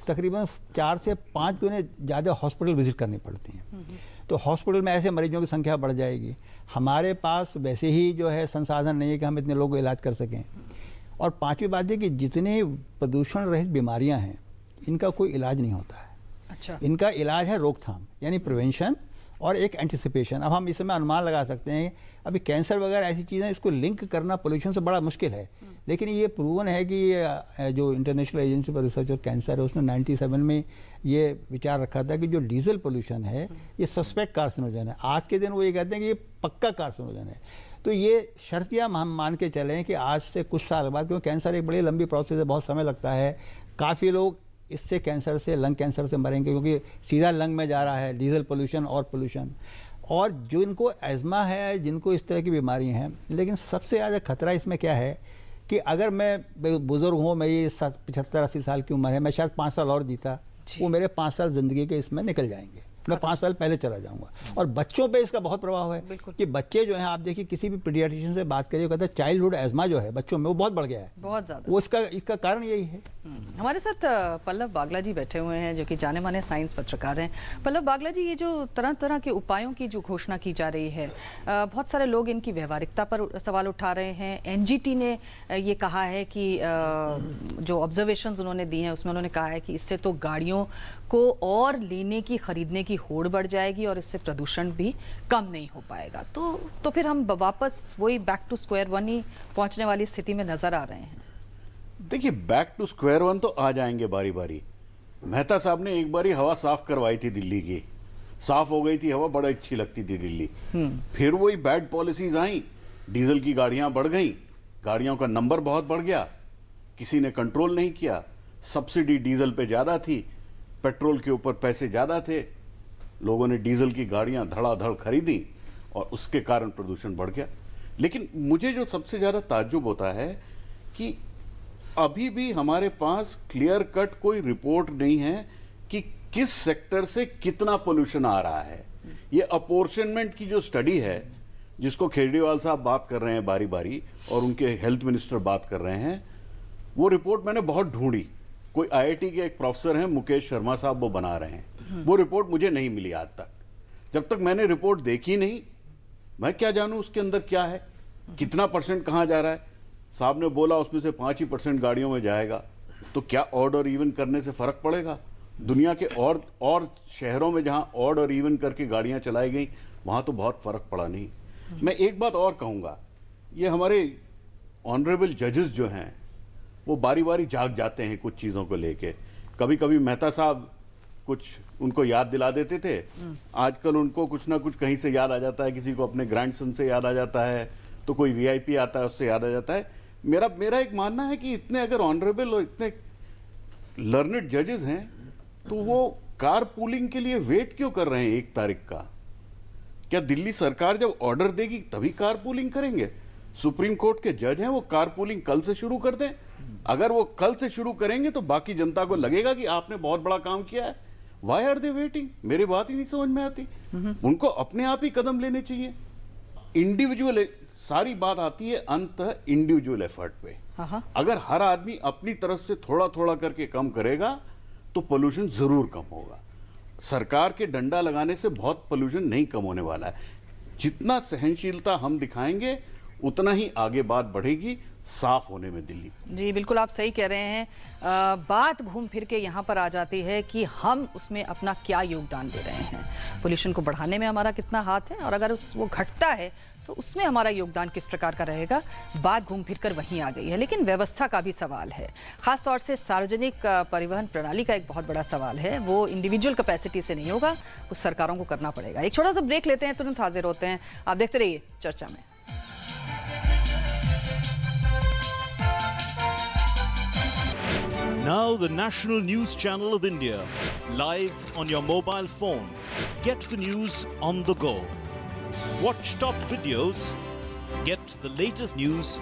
तकरीबन 4 से 5 गुने ज़्यादा हॉस्पिटल विजिट करनी पड़ती हैं। तो हॉस्पिटल में ऐसे मरीजों की संख्या बढ़ जाएगी। हमारे पास वैसे ही जो है संसाधन नहीं है कि हम इतने लोगों को इलाज कर सकें। और पांचवी बात है कि जितने प्रदूषण रहित बीमारियां हैं इनका कोई इलाज नहीं होता है। अच्छा। इनका इलाज है रोकथाम, यानी प्रिवेंशन और एक एंटिसिपेशन। अब हम इस समय अनुमान लगा सकते हैं, अभी कैंसर वगैरह ऐसी चीज़ें, इसको लिंक करना पोल्यूशन से बड़ा मुश्किल है, लेकिन ये प्रूवन है कि जो international agency for research of cancer है उसने 97 में ये विचार रखा था कि जो डीजल पोल्यूशन है ये सस्पेक्ट कार्सिनोजन है। आज के दिन वो ये कहते हैं कि ये पक्का कार्सिनोजन है। तो ये शर्तियाँ हम मान के चलें कि आज से कुछ साल बाद, क्योंकि कैंसर एक बड़ी लंबी प्रोसेस है, बहुत समय लगता है, काफ़ी लोग इससे कैंसर से, लंग कैंसर से मरेंगे क्योंकि सीधा लंग में जा रहा है डीजल पोल्यूशन और पोल्यूशन। और जो इनको एज़मा है, जिनको इस तरह की बीमारियां हैं, लेकिन सबसे ज़्यादा खतरा इसमें क्या है कि अगर मैं बुज़ुर्ग हूँ, मेरी 75-80 साल की उम्र है, मैं शायद 5 साल और जीता, वो मेरे 5 साल ज़िंदगी के इसमें निकल जाएंगे, मैं 5 साल पहले चला जाऊंगा। और बच्चों पे इसका बहुत प्रभाव है कि बच्चे जो हैं, आप देखिए किसी भी पीडियाट्रिशियन से बात करिए, कहते हैं चाइल्डहुड एज़मा जो है बच्चों में वो बहुत बढ़ गया है, बहुत ज़्यादा। वो इसका कारण यही है। हमारे साथ पल्लव बागला जी बैठे हुए हैं जो कि जाने माने साइंस पत्रकार हैं। पल्लव बागला जी, ये जो तरह तरह के उपायों की जो घोषणा की जा रही है, बहुत सारे लोग इनकी व्यवहारिकता पर सवाल उठा रहे हैं। एनजीटी ने ये कहा है कि जो ऑब्जर्वेशंस उन्होंने दी हैं उसमें उन्होंने कहा है कि इससे तो गाड़ियों को और लेने की, खरीदने की होड़ बढ़ जाएगी और इससे प्रदूषण भी कम नहीं हो पाएगा। तो फिर हम वापस वही बैक टू स्क्वायर वन ही पहुंचने वाली स्थिति में नजर आ रहे हैं। देखिए, बैक टू स्क्वायर वन तो आ जाएंगे बारी बारी। मेहता साहब ने एक बारी हवा साफ करवाई थी दिल्ली की, साफ हो गई थी हवा, बड़ा अच्छी लगती थी दिल्ली। फिर वही बैड पॉलिसीज आई, डीजल की गाड़ियां बढ़ गई, गाड़ियों का नंबर बहुत बढ़ गया, किसी ने कंट्रोल नहीं किया, सब्सिडी डीजल पे ज्यादा थी, पेट्रोल के ऊपर पैसे ज्यादा थे, लोगों ने डीजल की गाड़ियां धड़ाधड़ खरीदी और उसके कारण प्रदूषण बढ़ गया। लेकिन मुझे जो सबसे ज्यादा ताज्जुब होता है कि अभी भी हमारे पास क्लियर कट कोई रिपोर्ट नहीं है कि किस सेक्टर से कितना पोल्यूशन आ रहा है। ये अपॉर्शनमेंट की जो स्टडी है जिसको खेजरीवाल साहब बात कर रहे हैं बारी बारी और उनके हेल्थ मिनिस्टर बात कर रहे हैं, वो रिपोर्ट मैंने बहुत ढूंढी। कोई आईआईटी के एक प्रोफेसर हैं मुकेश शर्मा साहब, वो बना रहे हैं, वो रिपोर्ट मुझे नहीं मिली आज तक। जब तक मैंने रिपोर्ट देखी नहीं, मैं क्या जानूं उसके अंदर क्या है, कितना % कहां जा रहा है। साहब ने बोला उसमें से 5% गाड़ियों में जाएगा, तो क्या ऑड और इवन करने से फर्क पड़ेगा? दुनिया के और शहरों में जहां ऑड और इवन करके गाड़ियां चलाई गई वहां तो बहुत फर्क पड़ा नहीं। मैं एक बात और कहूंगा, ये हमारे ऑनरेबल जजेस जो हैं वो बारी बारी जाग जाते हैं कुछ चीज़ों को लेके। कभी कभी मेहता साहब कुछ उनको याद दिला देते थे, आजकल उनको कुछ ना कुछ कहीं से याद आ जाता है, किसी को अपने ग्रैंडसन से याद आ जाता है, तो कोई वीआईपी आता है उससे याद आ जाता है। मेरा एक मानना है कि इतने अगर ऑनरेबल और इतने लर्नेड जजेस हैं तो वो कार पूलिंग के लिए वेट क्यों कर रहे हैं 1 तारीख का? क्या दिल्ली सरकार जब ऑर्डर देगी तभी कार पूलिंग करेंगे? सुप्रीम कोर्ट के जज हैं, वो कार पूलिंग कल से शुरू कर दें। अगर वो कल से शुरू करेंगे तो बाकी जनता को लगेगा कि आपने बहुत बड़ा काम किया है। Why are they waiting? मेरी बात ही नहीं समझ में आती। उनको अपने आप ही कदम लेने चाहिए। इंडिविजुअल, सारी बात आती है अंत इंडिविजुअल एफर्ट पे। अगर हर आदमी अपनी तरफ से थोड़ा थोड़ा करके कम करेगा तो पोल्यूशन जरूर कम होगा। सरकार के डंडा लगाने से बहुत पोल्यूशन नहीं कम होने वाला है। जितना सहनशीलता हम दिखाएंगे उतना ही आगे बात बढ़ेगी साफ होने में दिल्ली। जी बिल्कुल, आप सही कह रहे हैं। बात घूम फिर के यहाँ पर आ जाती है कि हम उसमें अपना क्या योगदान दे रहे हैं। पोल्यूशन को बढ़ाने में हमारा कितना हाथ है, और अगर वो घटता है तो उसमें हमारा योगदान किस प्रकार का रहेगा। बात घूम फिर कर वहीं आ गई है। लेकिन व्यवस्था का भी सवाल है, खास तौर से सार्वजनिक परिवहन प्रणाली का एक बहुत बड़ा सवाल है। वो इंडिविजुअल कैपेसिटी से नहीं होगा, वो सरकारों को करना पड़ेगा। एक छोटा सा ब्रेक लेते हैं, तुरंत हाजिर होते हैं। आप देखते रहिए चर्चा में। Now the National News Channel of India, live on your mobile phone. Get the news on the go. Watch top videos, get the latest news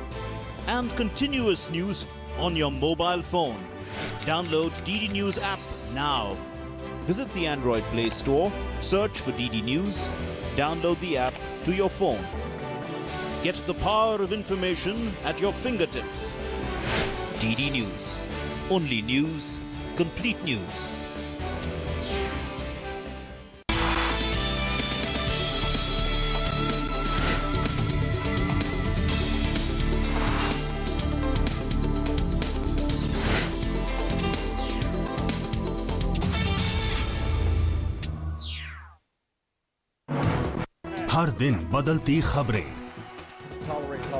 and continuous news on your mobile phone. Download DD News app now. Visit the Android Play Store, search for DD News, download the app to your phone. Get the power of information at your fingertips. DD News. Only news, complete news. हर दिन बदलती खबरें,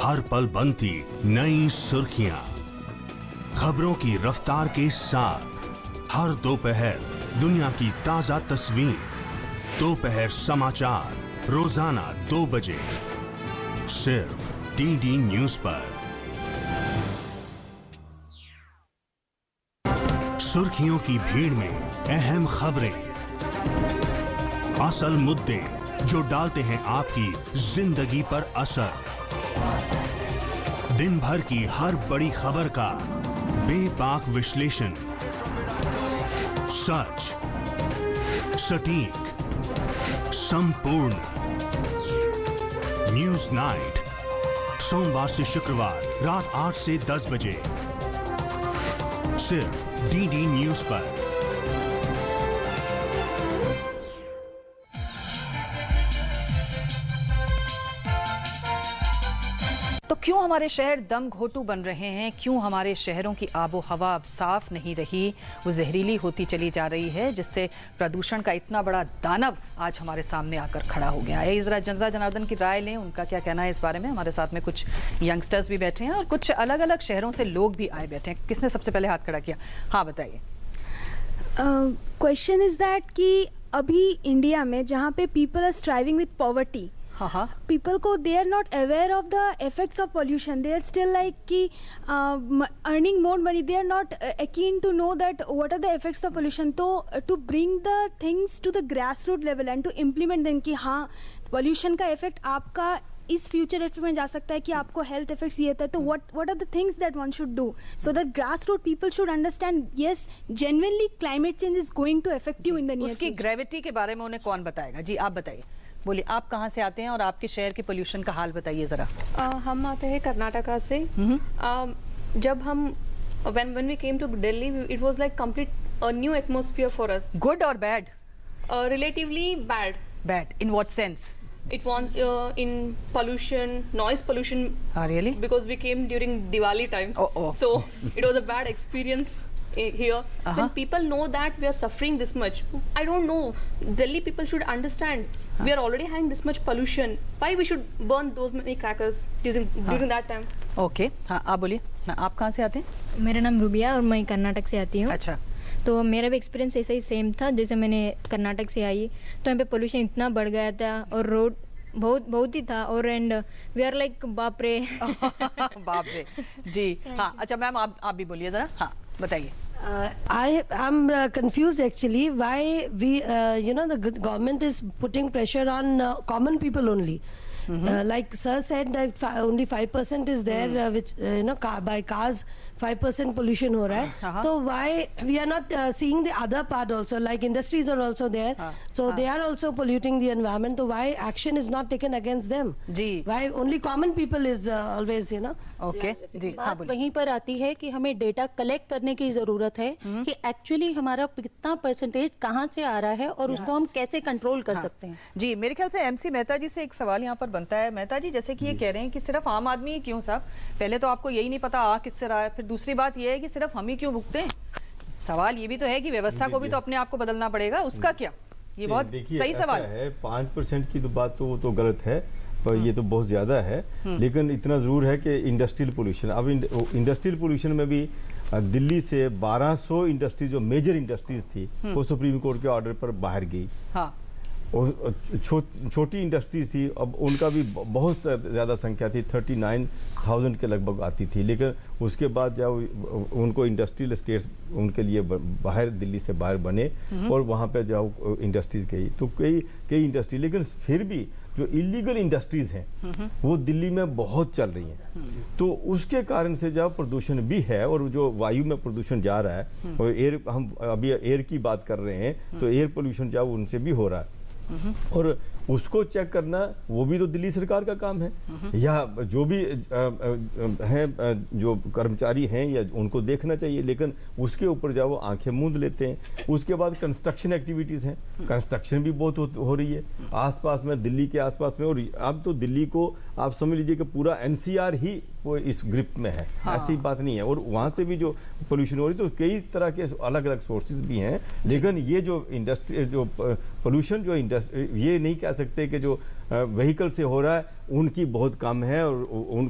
हर पल बनती नई सुर्खियां, खबरों की रफ्तार के साथ हर दोपहर दुनिया की ताजा तस्वीर। दोपहर समाचार रोजाना 2 बजे सिर्फ डीडी न्यूज पर। सुर्खियों की भीड़ में अहम खबरें, असल मुद्दे जो डालते हैं आपकी जिंदगी पर असर। दिन भर की हर बड़ी खबर का बेबाक विश्लेषण, सच, सटीक, संपूर्ण। न्यूज नाइट, सोमवार से शुक्रवार रात 8 से 10 बजे सिर्फ डीडी न्यूज पर। तो क्यों हमारे शहर दम घोटू बन रहे हैं? क्यों हमारे शहरों की आबो हवा अब साफ नहीं रही, वो जहरीली होती चली जा रही है, जिससे प्रदूषण का इतना बड़ा दानव आज हमारे सामने आकर खड़ा हो गया है। जरा जनता जनार्दन की राय लें, उनका क्या कहना है इस बारे में। हमारे साथ में कुछ यंगस्टर्स भी बैठे हैं और कुछ अलग अलग शहरों से लोग भी आए बैठे हैं। किसने सबसे पहले हाथ खड़ा किया? हाँ बताइए। क्वेश्चन इज दैट कि अभी इंडिया में जहाँ पे people are striving with poverty, people को they are not aware of the effects of pollution. They are still like कि earning more money. They are not keen to know that what are the effects of pollution. तो to bring the things to the grassroots level and to implement them कि हाँ pollution का effect आपका इस फ्यूचर इफेक्ट में जा सकता है कि आपको हेल्थ इफेक्ट्स ये होता है। तो what are the things that one should do so that grassroots people should understand yes genuinely climate change is going to affect you in the near उसकी ग्रेविटी के बारे में उन्हें कौन बताएगा? जी आप बताइए। बोलिए, आप कहाँ से आते हैं और आपके शहर के पोल्यूशन का हाल बताइए जरा। हम आते हैं कर्नाटका से। जब हम when we came to Delhi, it was like complete a new atmosphere for us. Good or bad? Relatively bad. Bad in what sense? It won in pollution, noise pollution. Really? Because we came during Diwali time. Oh. So it was a bad experience here. When people know that we are suffering this much, I don't know. Delhi people should understand. We are already having this much pollution. Why we should burn those many crackers during that time? Okay हाँ आप बोलिए। हाँ, आप कहाँ से आते हैं? मेरा नाम रूबिया और मैं कर्नाटक से आती हूँ। अच्छा। तो मेरा भी एक्सपीरियंस ऐसा ही सेम था जैसे मैंने कर्नाटक से आई तो यहाँ पे पोल्यूशन इतना बढ़ गया था और रोड बहुत ही था और एंड वी आर लाइक बाप रे बाप रे जी हाँ अच्छा मैम आप भी बोलिए ज़रा हाँ बताइए। I'm confused actually why we the government is putting pressure on common people only. Like sir said that only 5% is there which by cars 5% pollution हो रहा है तो why we are not seeing the other part also like industries are also there so they are also polluting the environment so why action is not taken against them जी why only common people is always okay जी हाँ बात वहीं पर आती है कि हमें डेटा कलेक्ट करने की ज़रूरत है कि एक्चुअली हमारा कितना परसेंटेज कहाँ से आ रहा है और उसको हम कैसे कंट्रोल कर सकते हैं। जी मेरे ख्याल से एमसी मेहता जी से एक सवाल यहाँ पर बनता है। मेहता जी जैसे कि ये कह रहे हैं कि सिर्फ आम आदमी ही क्यों साहब, पहले तो आपको यही नहीं पता आ किससे रहा है, फिर दूसरी बात ये है कि सिर्फ हम ही क्यों भुगते हैं। सवाल ये भी तो है कि व्यवस्था को भी तो अपने आप को बदलना पड़ेगा, उसका क्या? ये बहुत सही सवाल है। 5% की तो बात तो वो तो गलत है पर ये तो बहुत ज़्यादा है। लेकिन इतना ज़रूर है कि इंडस्ट्रियल पोल्यूशन, अब इंडस्ट्रियल पोल्यूशन में भी दिल्ली से 1200 इंडस्ट्री जो मेजर इंडस्ट्रीज थी वो सुप्रीम कोर्ट के ऑर्डर पर बाहर गई। हाँ। और छोटी इंडस्ट्रीज थी, अब उनका भी बहुत ज़्यादा संख्या थी, 39,000 के लगभग आती थी। लेकिन उसके बाद जब उनको इंडस्ट्रियल स्टेट्स उनके लिए बाहर दिल्ली से बाहर बने और वहाँ पे जब इंडस्ट्रीज गई तो कई इंडस्ट्री, लेकिन फिर भी जो इलीगल इंडस्ट्रीज हैं वो दिल्ली में बहुत चल रही हैं। तो उसके कारण से जब प्रदूषण भी है और जो वायु में प्रदूषण जा रहा है और एयर, हम अभी एयर की बात कर रहे हैं तो एयर पोल्यूशन जब उनसे भी हो रहा है और उसको चेक करना वो भी तो दिल्ली सरकार का काम है या जो भी हैं जो कर्मचारी हैं या उनको देखना चाहिए। लेकिन उसके ऊपर जब वो आंखें मूंद लेते हैं। उसके बाद कंस्ट्रक्शन एक्टिविटीज़ हैं, कंस्ट्रक्शन भी बहुत हो रही है आसपास में, दिल्ली के आसपास में। और अब तो दिल्ली को आप समझ लीजिए कि पूरा एनसीआर ही वो इस ग्रिप में है। ऐसी बात नहीं है। और वहाँ से भी जो पोल्यूशन हो रही तो कई तरह के अलग अलग सोर्सेज भी हैं। लेकिन ये जो इंडस्ट्री जो पोल्यूशन जो ये नहीं कह सकते कि जो व्हीकल से हो रहा है उनकी बहुत कम है और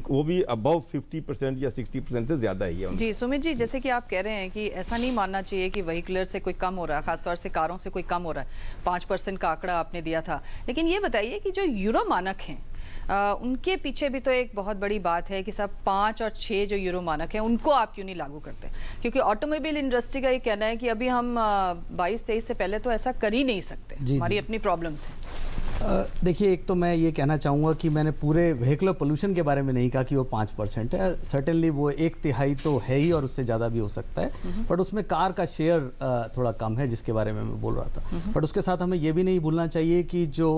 वो भी अबव 50% या 60% से ज़्यादा ही है। जी सुमित जी जैसे कि आप कह रहे हैं कि ऐसा नहीं मानना चाहिए कि व्हीकलर से कोई कम हो रहा है, खासतौर से कारों से कोई कम हो रहा है। 5% का आंकड़ा आपने दिया था। लेकिन ये बताइए कि जो यूरो मानक हैं उनके पीछे भी तो एक बहुत बड़ी बात है कि सब 5 और 6 जो यूरो मानक हैं उनको आप क्यों नहीं लागू करते? क्योंकि ऑटोमोबाइल इंडस्ट्री का ये कहना है कि अभी हम 22-23 से पहले तो ऐसा कर ही नहीं सकते, हमारी अपनी प्रॉब्लम्स हैं। देखिए एक तो मैं ये कहना चाहूँगा कि मैंने पूरे व्हीकल पोल्यूशन के बारे में नहीं कहा कि वो 5% है। सर्टेनली वो 1/3 तो है ही और उससे ज़्यादा भी हो सकता है। बट उसमें कार का शेयर थोड़ा कम है जिसके बारे में मैं बोल रहा था। बट उसके साथ हमें ये भी नहीं भूलना चाहिए कि जो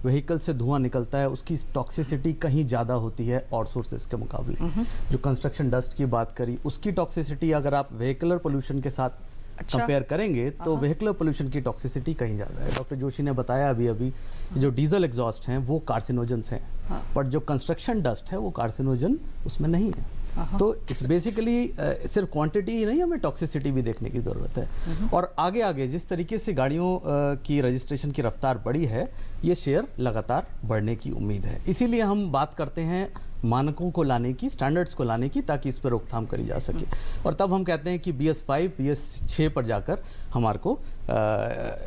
व्हीकल से धुआं निकलता है उसकी टॉक्सिसिटी कहीं ज़्यादा होती है और सोर्सेज के मुकाबले। जो कंस्ट्रक्शन डस्ट की बात करी उसकी टॉक्सिसिटी अगर आप व्हीकलर पोल्यूशन के साथ कंपेयर करेंगे तो व्हीकलर पोल्यूशन की टॉक्सिसिटी कहीं ज़्यादा है। डॉक्टर जोशी ने बताया अभी जो डीजल एग्जॉस्ट हैं वो कार्सिनोजेंस हैं, बट जो कंस्ट्रक्शन डस्ट है वो कार्सिनोजन उसमें नहीं है। तो इट्स बेसिकली सिर्फ क्वांटिटी ही नहीं, हमें टॉक्सिसिटी भी देखने की ज़रूरत है। और आगे आगे जिस तरीके से गाड़ियों की रजिस्ट्रेशन की रफ्तार बढ़ी है ये शेयर लगातार बढ़ने की उम्मीद है। इसीलिए हम बात करते हैं मानकों को लाने की, स्टैंडर्ड्स को लाने की, ताकि इस पर रोकथाम करी जा सके। और तब हम कहते हैं कि BS5 BS6 पर जाकर हमारे को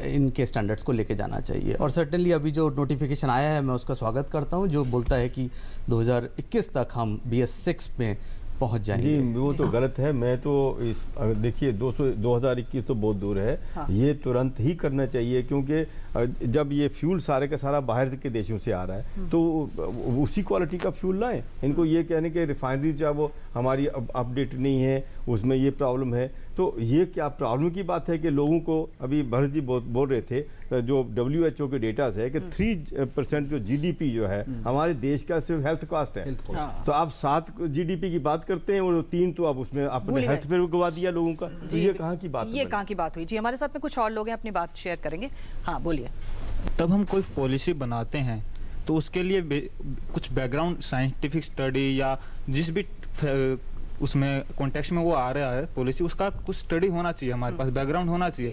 इनके स्टैंडर्ड्स को लेके जाना चाहिए। और सर्टेनली अभी जो नोटिफिकेशन आया है मैं उसका स्वागत करता हूं जो बोलता है कि 2021 तक हम BS6 में पहुंच जाएंगे। जी वो तो गलत है। मैं तो इस देखिए 2021 तो बहुत दूर है। ये तुरंत ही करना चाहिए क्योंकि जब ये फ्यूल सारे का सारा बाहर के देशों से आ रहा है तो उसी क्वालिटी का फ्यूल लाएं। इनको ये कहने के रिफाइनरीज जब वो हमारी अपडेट नहीं है उसमें ये प्रॉब्लम है तो ये क्या प्रॉब्लम की बात है कि लोगों को अभी भरत जी बोल रहे थे जो WHO के डेटा है कि 3% जो GDP जो है हमारे देश का सिर्फ हेल्थ कॉस्ट है। तो आप 7 GDP की बात करते हैं और 3 तो आप उसमें अपने हेल्थ पे गवा दिया लोगों का। तो ये कहाँ की बात, ये कहाँ की बात हुई? जी हमारे साथ में कुछ और लोग हैं अपनी बात शेयर करेंगे। हाँ बोलिए। तब हम कोई पॉलिसी बनाते हैं तो उसके लिए कुछ बैकग्राउंड साइंटिफिक स्टडी या जिस भी उसमें कॉन्टेक्स्ट में वो आ रहा है पॉलिसी, उसका कुछ स्टडी होना चाहिए, हमारे पास बैकग्राउंड होना चाहिए,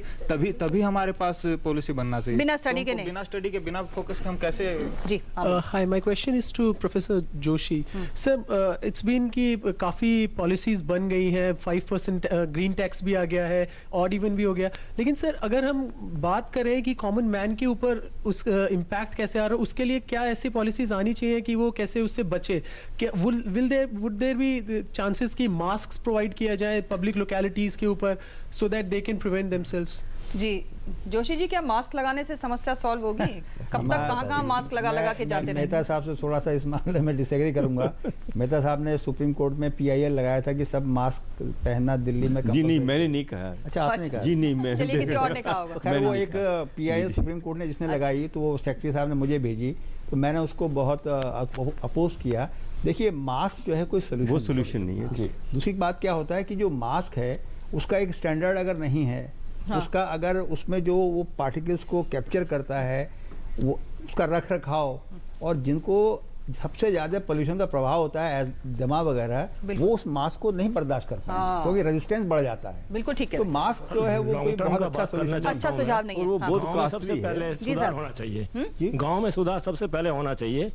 तभी हमारे पास पॉलिसी बनना चाहिए। बिना स्टडी के नहीं, बिना स्टडी के, बिना फोकस के हम कैसे। जी hi, my question is to professor Joshi sir. It's been कि काफ़ी पॉलिसीज बन गई हैं, 5% ग्रीन टैक्स भी आ गया है, ऑड इवन भी हो गया, लेकिन सर अगर हम बात करें कि कॉमन मैन के ऊपर उस इम्पैक्ट कैसे आ रहा है, उसके लिए क्या ऐसी पॉलिसीज आनी चाहिए कि वो कैसे उससे बचे? क्या वुड देयर बी चांसेस कि मास्क प्रोवाइड किया जाए पब्लिक लोकेलिटीज के ऊपर so that they can prevent themselves? जी जोशी जी, क्या मास्क लगाने से समस्या सॉल्व होगी? कब तक कहाँ मास्क लगा के जाते रहेंगे? मेहता साहब से थोड़ा सा इस मामले में डिसएग्री करूंगा। मेहता साहब ने सुप्रीम कोर्ट में PIL लगाया था कि सब मास्क पहनना दिल्ली में। जी नहीं, मैंने नहीं कहा। अच्छा, आपने कहा? जी नहीं, मैं चलिए किसी और ने कहा होगा। खैर वो एक PIL सुप्रीम कोर्ट ने जिसने लगाई तो वो सेक्रेटरी साहब ने मुझे भेजी, तो मैंने उसको बहुत अपोज किया। देखिए, मास्क जो है कोई सोल्यूशन नहीं है जी। दूसरी बात क्या होता है कि जो मास्क है उसका एक स्टैंडर्ड अगर नहीं है, हाँ। उसका अगर उसमें जो वो पार्टिकल्स को कैप्चर करता है, वो उसका रख रखाव, और जिनको सबसे ज्यादा पोल्यूशन का प्रभाव होता है दमा वगैरह, वो उस मास्क को नहीं बर्दाश्त कर पाते क्योंकि रेजिस्टेंस बढ़ जाता है। बिल्कुल ठीक है। तो मास्क जो है वो कोई बहुत अच्छा सोल्यूशन, अच्छा सुझाव नहीं है। वो बहुत सबसे पहले सुधार होना चाहिए, गांव में सुधार सबसे पहले होना चाहिए,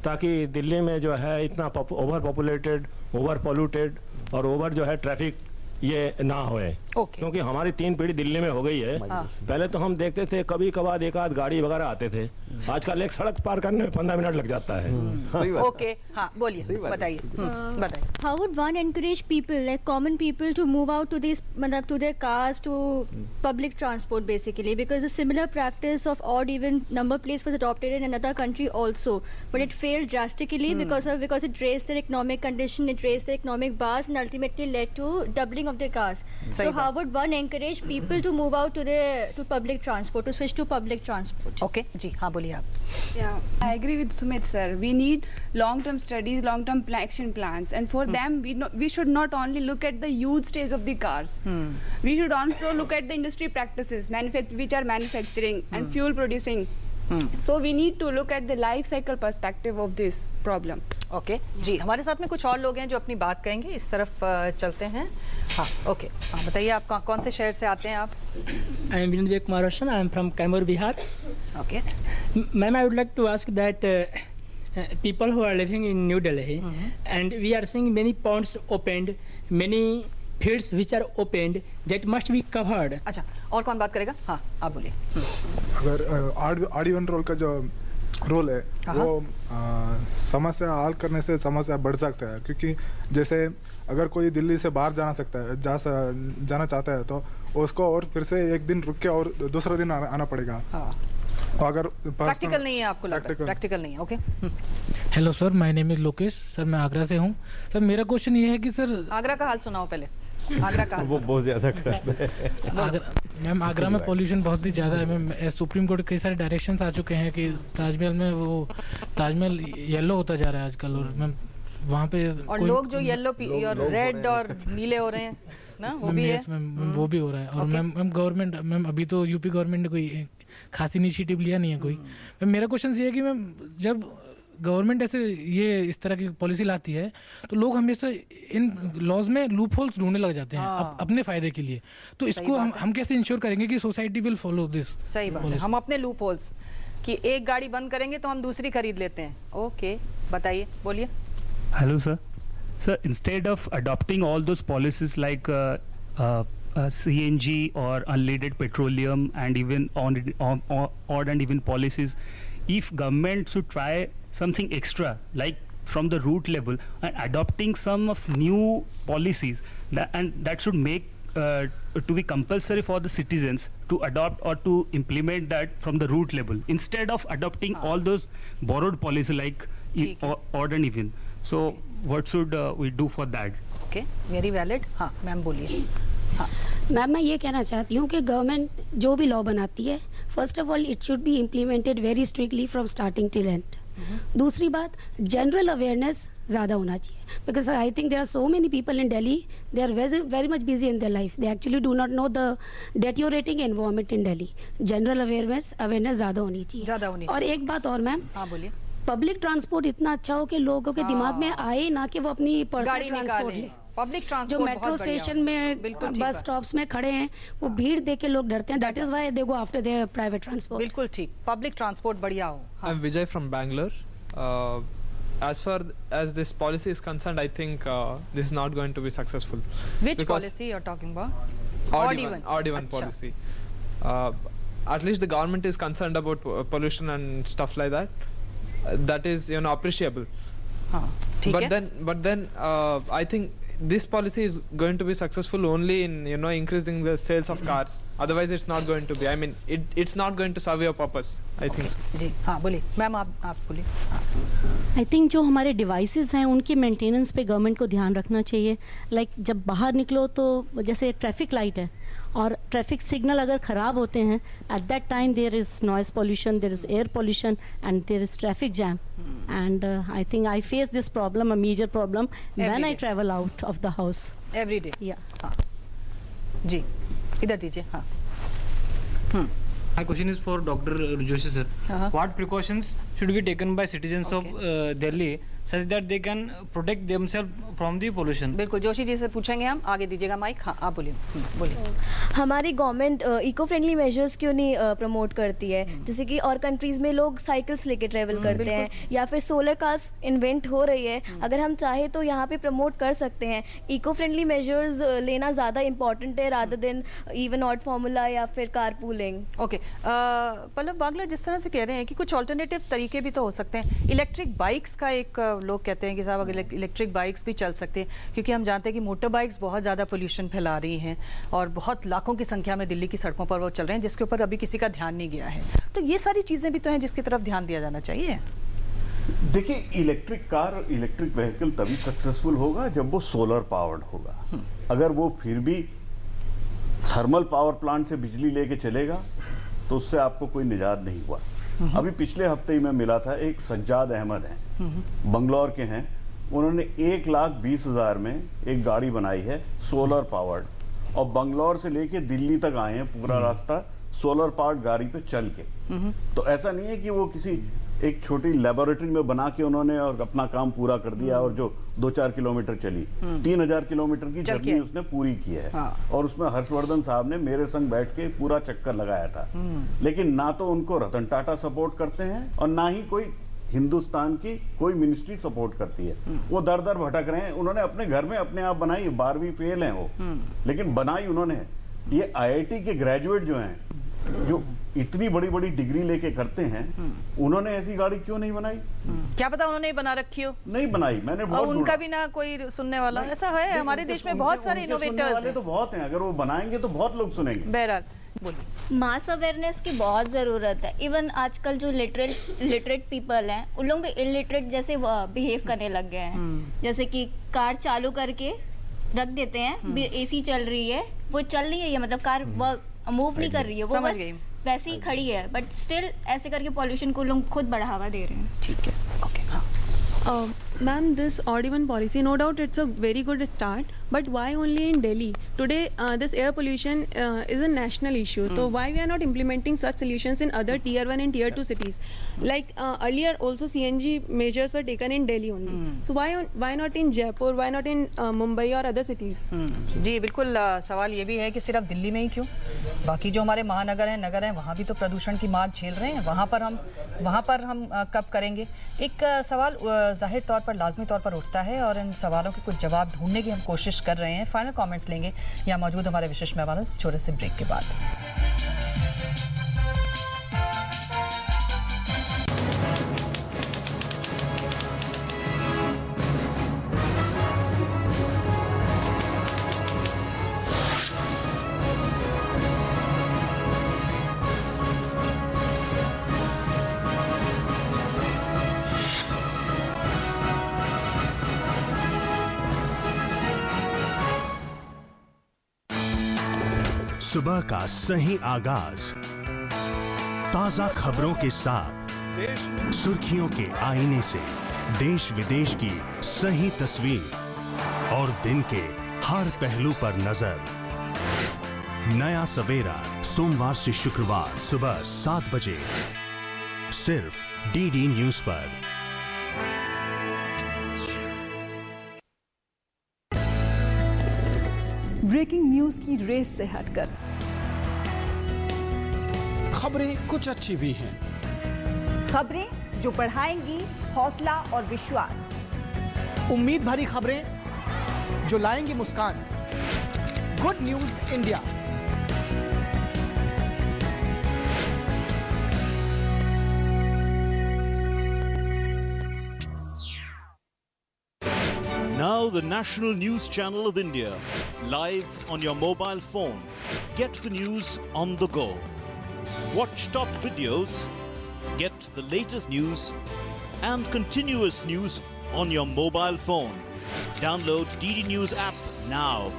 ताकि दिल्ली में जो है इतना ओवर पॉपुलेटेड, ओवर पॉल्यूटेड और ओवर जो है ट्रैफिक ये ना होए, क्योंकि हमारी 3 पीढ़ी दिल्ली में हो गई है। पहले तो हम देखते थे कभी कभार एक आध गाड़ी वगैरह आते थे, आजकल एक सड़क पार करने में 15 मिनट लग जाता है। ओके, हाँ बोलिए, बताइए। How would one encourage people, like common people, to move out to these, मतलब to their cars, to public transport basically? Because a similar practice of odd even number place was adopted in another country also, but it failed drastically because it raised their economic condition, it raised their economic bars, and ultimately led to doubling of their cars. So how would one encourage people to move out to public transport, to switch to public transport? Okay, जी हाँ बोलिए आप। Yeah, I agree with Sumit sir. We need long-term studies, long-term action plans, and for them we should not only look at the use stage of the cars. We should also look at the industry practices which are manufacturing and fuel producing. So we need to look at the life cycle perspective of this problem. Okay जी, हमारे साथ में कुछ और लोग हैं जो अपनी बात कहेंगे, इस तरफ चलते हैं। हाँ ओके, हाँ बताइए आप कौन से शहर से आते हैं आप? I am Vinay Kumar Roshan. I am from Kaimur, Bihar. Okay. Ma'am, I would like to ask that people who are living in New Delhi, and we are seeing many ponds opened, many fields which are opened, that must be covered. अच्छा, और कौन बात करेगा? हाँ आप बोलिए। अगर ऑड रोल का जो रोल है वो समस्या हल करने से समस्या बढ़ सकता है, क्योंकि जैसे अगर कोई दिल्ली से बाहर जाना चाहता है तो उसको और फिर से एक दिन रुक के और दूसरा दिन आना पड़ेगा। अगर प्रैक्टिकल नहीं है, आपको लगता है प्रैक्टिकल नहीं है? Okay. Hello sir, my name is Lokesh sir, मैं आगरा से हूँ सर। मेरा क्वेश्चन ये है कि सर आगरा का हाल सुनाओ पहले। आगरा का वो बहुत ज़्यादा खराब है मैम। आगरा में पोल्यूशन बहुत ही ज़्यादा है मैम। सुप्रीम कोर्ट कई सारे डायरेक्शंस आ चुके हैं कि ताजमहल में वो ताजमहल येलो होता जा रहा है आजकल, और मैम वहाँ पे और लोग जो येलो और रेड और नीले हो रहे हैं ना, वो भी है। वो भी हो रहा है। और मैम गवर्नमेंट, मैम अभी तो यूपी गवर्नमेंट ने कोई खास इनिशिएटिव लिया नहीं है कोई। मैम मेरा क्वेश्चन ये है कि मैम जब गवर्नमेंट ऐसे ये इस तरह की पॉलिसी लाती है तो लोग हमेशा इन लॉज में लूप होल्स ढूंढने लग जाते हैं अपने फायदे के लिए। तो इसको हम कैसे इंश्योर करेंगे कि सोसाइटी विल फॉलो दिस? सही बात है, हम अपने लूप होल्स कि एक गाड़ी बंद करेंगे तो हम दूसरी खरीद लेते हैं। ओके, बताइए, बोलिए। Hello sir. Sir, instead of adopting all those policies like CNG or unleaded petroleum and even odd and even policies, if government should try something extra like from the root level and adopting some of new policies that should make to be compulsory for the citizens to adopt or to implement that from the root level instead of adopting all those borrowed policy like odd and even. So what should we do for that? Okay, very valid. हाँ मैम बोलिए। हाँ मैम, मैं ये कहना चाहती हूँ कि गवर्नमेंट जो भी लॉ बनाती है, first of all it should be implemented very strictly from starting till end. दूसरी बात, जनरल अवेयरनेस ज़्यादा होना चाहिए, because I think there are so many people in Delhi, they are very much busy in their life, they actually do not know the deteriorating environment in Delhi. General awareness ज़्यादा होनी चाहिए। और एक बात और मैम, हाँ बोलिए। पब्लिक ट्रांसपोर्ट इतना अच्छा हो कि लोगों के दिमाग में आए ना कि वो अपनी पर्सनल गाड़ी ट्रांसपोर्ट निकालें। ले। पब्लिक जो ट्रांसपोर्ट मेट्रो स्टेशन में बस स्टॉप्स में खड़े हैं वो भीड़ देख के लोग डरते हैं, that is why they go after their private transport. बिल्कुल ठीक, पब्लिक ट्रांसपोर्ट बढ़िया हो। I am Vijay from Bangalore. As far as this policy is concerned, I think this is not going to be successful. Which policy you're talking about? Odd even policy. At least the government is concerned about pollution and stuff like that. That is, appreciable. But then, I think this policy is going to be successful only in increasing the sales of cars. Otherwise, it's not going to be. I mean, it's not going to serve your purpose. I think so. जी हाँ बोलिए मैम, आप बोलिए। आई थिंक जो हमारे डिवाइसेस हैं उनकी मेंटेनेंस पे गवर्नमेंट को ध्यान रखना चाहिए। लाइक जब बाहर निकलो तो जैसे ट्रैफिक लाइट है और ट्रैफिक सिग्नल अगर ख़राब होते हैं, at that time there is noise pollution, there is air pollution and there is traffic jam. And I think I face this problem, a major problem when I travel out of the house every day. या जी इधर दीजिए। हाँ My question is for Dr. Joshi sir. What precautions should be taken by citizens of Delhi such that they can protect themselves from the pollution? बिल्कुल, जोशी जी से पूछेंगे हम। आगे दीजिएगा माइक। हाँ आप बोलिए। बोलिए। हमारी गवर्नमेंट इको फ्रेंडली मेजर्स क्यों नहीं प्रमोट करती है? जैसे कि और कंट्रीज में लोग साइकिल्स लेके ट्रेवल करते हैं, या फिर सोलर कार्स इन्वेंट हो रही है। अगर हम चाहे तो यहाँ पे प्रमोट कर सकते हैं। इको फ्रेंडली मेजर्स लेना ज़्यादा इंपॉर्टेंट है rather than even odd formula या फिर कार पूलिंग। ओके, पल्लव बागला जिस तरह से कह रहे हैं कि कुछ ऑल्टरनेटिव तरीके भी तो हो सकते हैं। इलेक्ट्रिक बाइक्स का एक लोग कहते हैं कि साहब अगर इलेक्ट्रिक बाइक्स भी चल सकते हैं, क्योंकि हम जानते हैं कि मोटर बाइक्स बहुत ज़्यादा पोल्यूशन फैला रही हैं और बहुत लाखों की संख्या में दिल्ली की सड़कों पर वो चल रहे हैं, जिसके ऊपर अभी किसी का ध्यान नहीं गया है। तो ये सारी चीज़ें भी तो हैं जिसकी तरफ ध्यान दिया जाना चाहिए। देखिए, इलेक्ट्रिक कार, इलेक्ट्रिक व्हीकल तभी सक्सेसफुल होगा जब वो सोलर पावर्ड होगा। अगर वो फिर भी थर्मल पावर प्लांट से बिजली लेके चलेगा तो उससे आपको कोई निजात नहीं हुआ। अभी पिछले हफ्ते ही मैं मिला था, एक सज्जाद अहमद हैं, बंगलौर के हैं। उन्होंने 1,20,000 में एक गाड़ी बनाई है सोलर पावर्ड, और बंगलौर से लेके दिल्ली तक आए हैं पूरा रास्ता सोलर पावर्ड गाड़ी पे चल के। तो ऐसा नहीं है कि वो किसी एक छोटी लेबोरेटरी में बना के उन्होंने और अपना काम पूरा कर दिया और जो 2-4 किलोमीटर चली, 3,000 किलोमीटर की जर्नी उसने पूरी की है। और उसमें हर्षवर्धन साहब ने मेरे संग बैठ के पूरा चक्कर लगाया था। लेकिन ना तो उनको रतन टाटा सपोर्ट करते हैं और ना ही कोई हिंदुस्तान की कोई मिनिस्ट्री सपोर्ट करती है। वो दर दर भटक रहे हैं। उन्होंने अपने घर में अपने आप बनाई, 12वीं फेल हैं वो, लेकिन बनाई उन्होंने। ये IIT के ग्रेजुएट जो हैं, जो इतनी बड़ी बड़ी डिग्री लेके करते हैं, उन्होंने ऐसी गाड़ी क्यों नहीं बनाई? क्या पता उन्होंने बना रखी हो। नहीं बनाई, मैंने बहुत उनका भी ना कोई सुनने वाला। ऐसा है हमारे देश में बहुत सारे इनोवेटर्स हैं। तो बहुत हैं, अगर वो बनाएंगे तो बहुत लोग सुनेंगे। बहरहाल मास अवेयरनेस की बहुत ज़रूरत है। इवन आजकल जो लिटरेट पीपल हैं उन लोग भी इलिटरेट जैसे बिहेव करने लग गए हैं। जैसे कि कार चालू करके रख देते हैं, AC चल रही है, वो चल नहीं रही है, मतलब कार मूव नहीं कर रही है, वो बस वैसे ही खड़ी है, बट स्टिल ऐसे करके पॉल्यूशन को लोग खुद बढ़ावा दे रहे हैं। ठीक है, ओके। हाँ Ma'am, this odd even policy, no doubt it's a very good start, but why only in Delhi? Today, this air pollution is a national issue. So why we are not implementing such solutions in other tier 1 and tier 2 cities? Like earlier also CNG measures were taken in Delhi only. So why not in Jaipur? Why not in Mumbai or other cities? जी बिल्कुल, सवाल ये भी है कि सिर्फ दिल्ली में ही क्यों? बाकी जो हमारे महानगर हैं, नगर हैं, वहाँ भी तो प्रदूषण की मार झेल रहे हैं। वहाँ पर हम कब करेंगे? एक सवाल जाहिर तौर पर लाजमी तौर पर उठता है और इन सवालों के कुछ जवाब ढूंढने की हम कोशिश कर रहे हैं। फाइनल कमेंट्स लेंगे यहाँ मौजूद हमारे विशेष मेहमानों से छोटे से ब्रेक के बाद। सुबह का सही आगाज ताजा खबरों के साथ, सुर्खियों के आईने से देश विदेश की सही तस्वीर और दिन के हर पहलू पर नजर। नया सवेरा सोमवार से शुक्रवार सुबह 7 बजे सिर्फ डीडी न्यूज पर। ब्रेकिंग न्यूज की रेस से हटकर खबरें कुछ अच्छी भी हैं, खबरें जो बढ़ाएंगी हौसला और विश्वास, उम्मीद भरी खबरें जो लाएंगी मुस्कान। Good news India. Now the national news channel of India, live on your mobile phone. Get the news on the go. Watch top videos, get the latest news and continuous news on your mobile phone. Download DD News app now.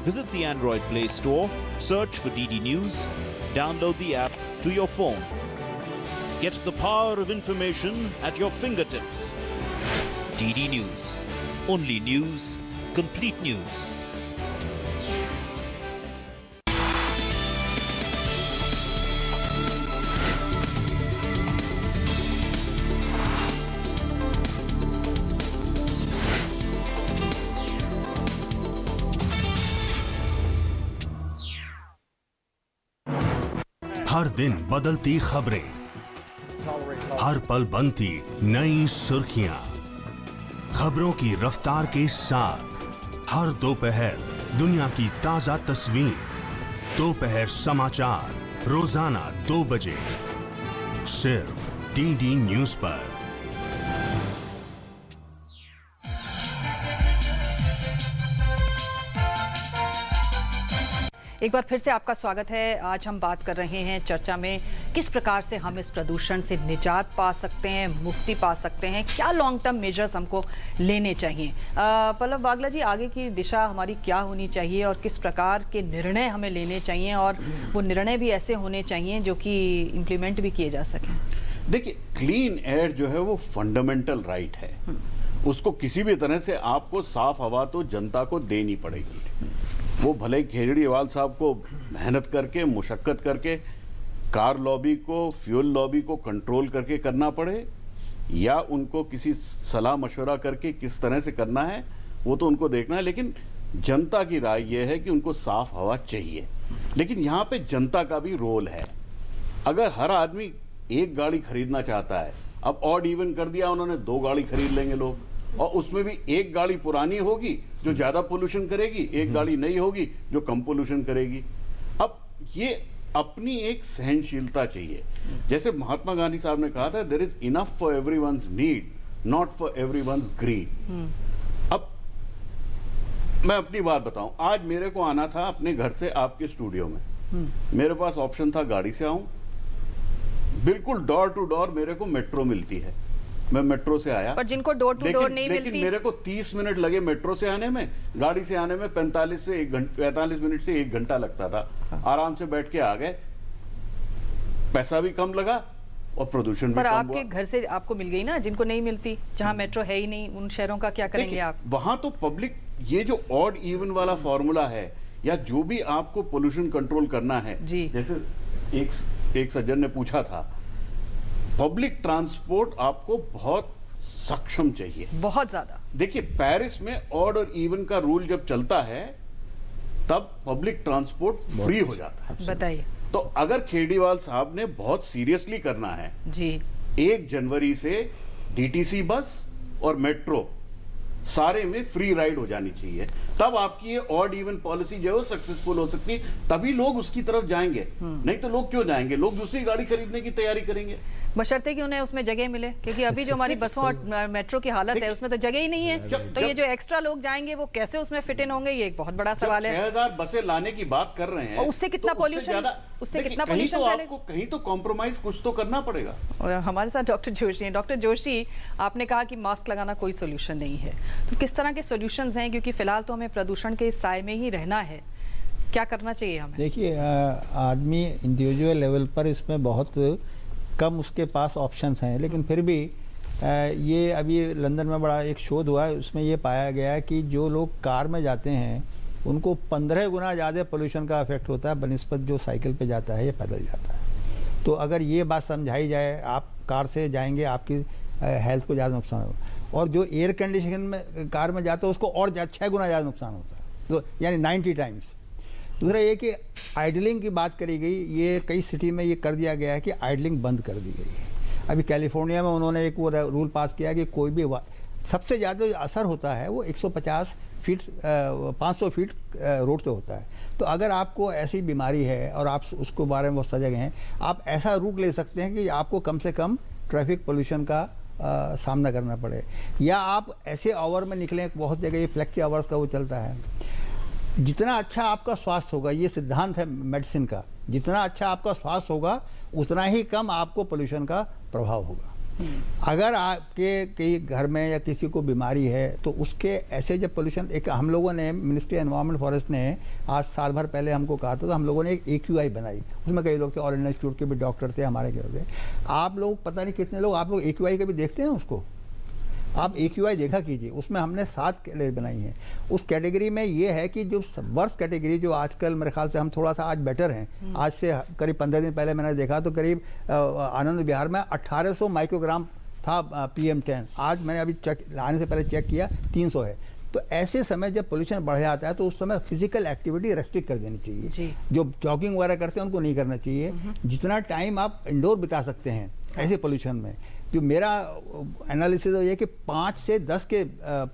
Visit the Android Play Store, search for DD News, download the app to your phone. Get the power of information at your fingertips. DD News. Only news, complete news. हर दिन बदलती खबरें, हर पल बनती नई सुर्खियां, खबरों की रफ्तार के साथ हर दोपहर दुनिया की ताजा तस्वीर। दोपहर समाचार रोजाना 2 बजे सिर्फ डीडी न्यूज पर। एक बार फिर से आपका स्वागत है। आज हम बात कर रहे हैं चर्चा में किस प्रकार से हम इस प्रदूषण से निजात पा सकते हैं, मुक्ति पा सकते हैं, क्या लॉन्ग टर्म मेजर्स हमको लेने चाहिए। पल्लव बागला जी, आगे की दिशा हमारी क्या होनी चाहिए और किस प्रकार के निर्णय हमें लेने चाहिए, और वो निर्णय भी ऐसे होने चाहिए जो कि इम्प्लीमेंट भी किए जा सकें। देखिए, क्लीन एयर जो है वो फंडामेंटल राइट है, उसको किसी भी तरह से आपको साफ हवा तो जनता को देनी पड़ेगी। वो भले केजरीवाल साहब को मेहनत करके, मुशक्कत करके कार लॉबी को, फ्यूल लॉबी को कंट्रोल करके करना पड़े, या उनको किसी सलाह मशवरा करके किस तरह से करना है वो तो उनको देखना है। लेकिन जनता की राय ये है कि उनको साफ हवा चाहिए। लेकिन यहाँ पे जनता का भी रोल है। अगर हर आदमी एक गाड़ी खरीदना चाहता है, अब ऑड इवन कर दिया उन्होंने, 2 गाड़ी खरीद लेंगे लोग, और उसमें भी एक गाड़ी पुरानी होगी जो ज्यादा पोल्यूशन करेगी, एक गाड़ी नई होगी जो कम पोल्यूशन करेगी। अब ये अपनी एक सहनशीलता चाहिए। जैसे महात्मा गांधी साहब ने कहा था, there is enough for everyone's need, not for everyone's greed. अब मैं अपनी बात बताऊं, आज मेरे को आना था अपने घर से आपके स्टूडियो में, मेरे पास ऑप्शन था गाड़ी से आऊं, बिल्कुल डोर टू डोर मेरे को मेट्रो मिलती है, मैं मेट्रो से आया। पर जिनको डोर टू डोर नहीं मिलती, लेकिन मेरे को 30 मिनट लगे मेट्रो से आने में, गाड़ी से आने में 45 मिनट से 1 घंटा लगता था। आराम से बैठ के आ गए, पैसा भी कम लगा और प्रदूषण भी कम हुआ। पर आपके घर से आपको मिल गई ना, जिनको नहीं मिलती, जहां मेट्रो है ही नहीं, उन शहरों का क्या करेंगे आप? वहां तो पब्लिक, ये जो ऑड इवन वाला फॉर्मूला है, या जो भी आपको पोल्यूशन कंट्रोल करना है, जैसे एक सज्जन ने पूछा था, पब्लिक ट्रांसपोर्ट आपको बहुत सक्षम चाहिए, बहुत ज्यादा। देखिए, पेरिस में ऑड और इवन का रूल जब चलता है तब पब्लिक ट्रांसपोर्ट फ्री हो जाता है। बताइए। तो अगर केजरीवाल साहब ने बहुत सीरियसली करना है जी, 1 जनवरी से डीटीसी बस और मेट्रो सारे में फ्री राइड हो जानी चाहिए, तब आपकी ये ऑड इवन पॉलिसी जो है सक्सेसफुल हो सकती है। तभी लोग उसकी तरफ जाएंगे, नहीं तो लोग क्यों जाएंगे? लोग दूसरी गाड़ी खरीदने की तैयारी करेंगे, बशर्ते कि उन्हें उसमें जगह मिले। क्योंकि अभी जो हमारी बसों और मेट्रो की हालत है उसमें तो जगह ही नहीं है। तो ये जो एक्स्ट्रा लोग जाएंगे वो कैसे उसमें फिट इन होंगे, ये एक बहुत बड़ा सवाल है। 6000 बसें लाने की बात कर रहे हैं, और उससे कितना पोल्यूशन, उससे कितना पोल्यूशन आपको कहीं तो कॉम्प्रोमाइज कुछ तो करना पड़ेगा। और हमारे साथ डॉक्टर जोशी हैं। डॉक्टर जोशी, आपने कहा कि मास्क लगाना कोई सोल्यूशन नहीं है, तो किस तरह के सोल्यूशंस हैं? क्योंकि फिलहाल तो हमें प्रदूषण के इस साए में ही रहना है, क्या करना चाहिए हमें? देखिए, आदमी इंडिविजुअल लेवल पर इसमें बहुत कम उसके पास ऑप्शंस हैं, लेकिन फिर भी ये अभी लंदन में बड़ा एक शोध हुआ है, उसमें ये पाया गया कि जो लोग कार में जाते हैं उनको 15 गुना ज़्यादा पोल्यूशन का इफेक्ट होता है बनिस्बत जो साइकिल पे जाता है या पैदल जाता है। तो अगर ये बात समझाई जाए, आप कार से जाएंगे आपकी हेल्थ को ज़्यादा नुकसान होगा, और जो एयर कंडीशन में कार में जाता है उसको और 6 गुना ज़्यादा नुकसान होता है, तो यानी 90 टाइम्स। दूसरा ये कि आइडलिंग की बात करी गई, ये कई सिटी में ये कर दिया गया है कि आइडलिंग बंद कर दी गई है। अभी कैलिफोर्निया में उन्होंने एक वो रूल पास किया कि कोई भी सबसे ज़्यादा जो असर होता है वो 150 फीट 500 फीट रोड से होता है। तो अगर आपको ऐसी बीमारी है और आप उसको बारे में बहुत सजग हैं, आप ऐसा रूट ले सकते हैं कि आपको कम से कम ट्रैफिक पोल्यूशन का सामना करना पड़े, या आप ऐसे आवर में निकलें, बहुत जगह ये फ्लेक्सी आवर्स का वो चलता है। जितना अच्छा आपका स्वास्थ्य होगा, ये सिद्धांत है मेडिसिन का, जितना अच्छा आपका स्वास्थ्य होगा उतना ही कम आपको पोल्यूशन का प्रभाव होगा। अगर आपके कई घर में या किसी को बीमारी है तो उसके ऐसे जब पोल्यूशन, एक हम लोगों ने मिनिस्ट्री एनवायरनमेंट फॉरेस्ट ने आज साल भर पहले हमको कहा था, तो हम लोगों ने एक AQI बनाई, उसमें कई लोग थे, ऑल इंडिया इंस्टीट्यूट के भी डॉक्टर थे, हमारे के थे। आप लोग पता नहीं कितने लोग, आप लोग AQI कभी देखते हैं उसको? आप AQI देखा कीजिए, उसमें हमने 7 कैटेगरी बनाई हैं। उस कैटेगरी में ये है कि जो वर्स्ट कैटेगरी, जो आजकल मेरे ख्याल से हम थोड़ा सा आज बेटर हैं, आज से करीब 15 दिन पहले मैंने देखा तो करीब आनंद विहार में 1800 माइक्रोग्राम था PM10, आज मैंने अभी चेक आने से पहले चेक किया 300 है। तो ऐसे समय जब पोल्यूशन बढ़ जाता है तो उस समय फिजिकल एक्टिविटी रेस्ट्रिक्ट कर देनी चाहिए। जो जॉगिंग वगैरह करते हैं उनको नहीं करना चाहिए। जितना टाइम आप इंडोर बिता सकते हैं ऐसे पोल्यूशन में, जो मेरा एनालिसिस ये है कि 5 से 10 के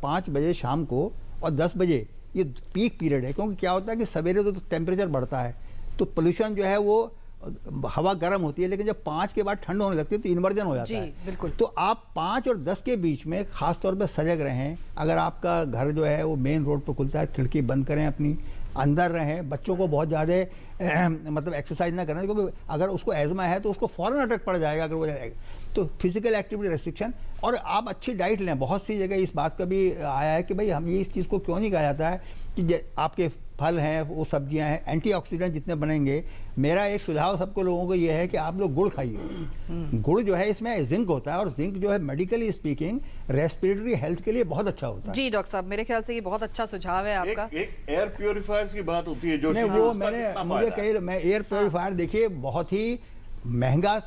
5 बजे शाम को और 10 बजे ये पीक पीरियड है, क्योंकि क्या होता है कि सवेरे तो टेम्परेचर बढ़ता है तो पोल्यूशन जो है वो हवा गर्म होती है, लेकिन जब 5 के बाद ठंड होने लगती है तो इन्वर्जन हो जाता है। बिल्कुल। तो आप 5 और 10 के बीच में खास तौर पे सजग रहें। अगर आपका घर जो है वो मेन रोड पर खुलता है, खिड़की बंद करें, अपनी अंदर रहें। बच्चों को बहुत ज़्यादा मतलब एक्सरसाइज ना करना, क्योंकि अगर उसको एजमा है तो उसको फ़ौरन अटैक पड़ जाएगा अगर वो जाएगा। तो फिजिकल एक्टिविटी रेस्ट्रिक्शन, और आप अच्छी डाइट लें। बहुत सी जगह इस बात का भी आया है कि भाई हम ये इस चीज़ को क्यों नहीं कहा जाता है कि आपके फल हैं, वो सब्जियां हैं, एंटीऑक्सीडेंट जितने बनेंगे। मेरा एक सुझाव सबको लोगों को ये है कि आप लोग गुड़ खाइए। गुड़ जो है इसमें जिंक होता है, और जिंक जो है मेडिकली स्पीकिंग रेस्पिरेटरी हेल्थ के लिए बहुत अच्छा होता है। जी डॉक्टर साहब, मेरे ख्याल से ये बहुत अच्छा सुझाव है आपका। एक एयर प्योरीफायर की बात होती है जो नहीं, वो मुझे कही, मैं एयर प्योरीफायर देखिए बहुत ही महंगा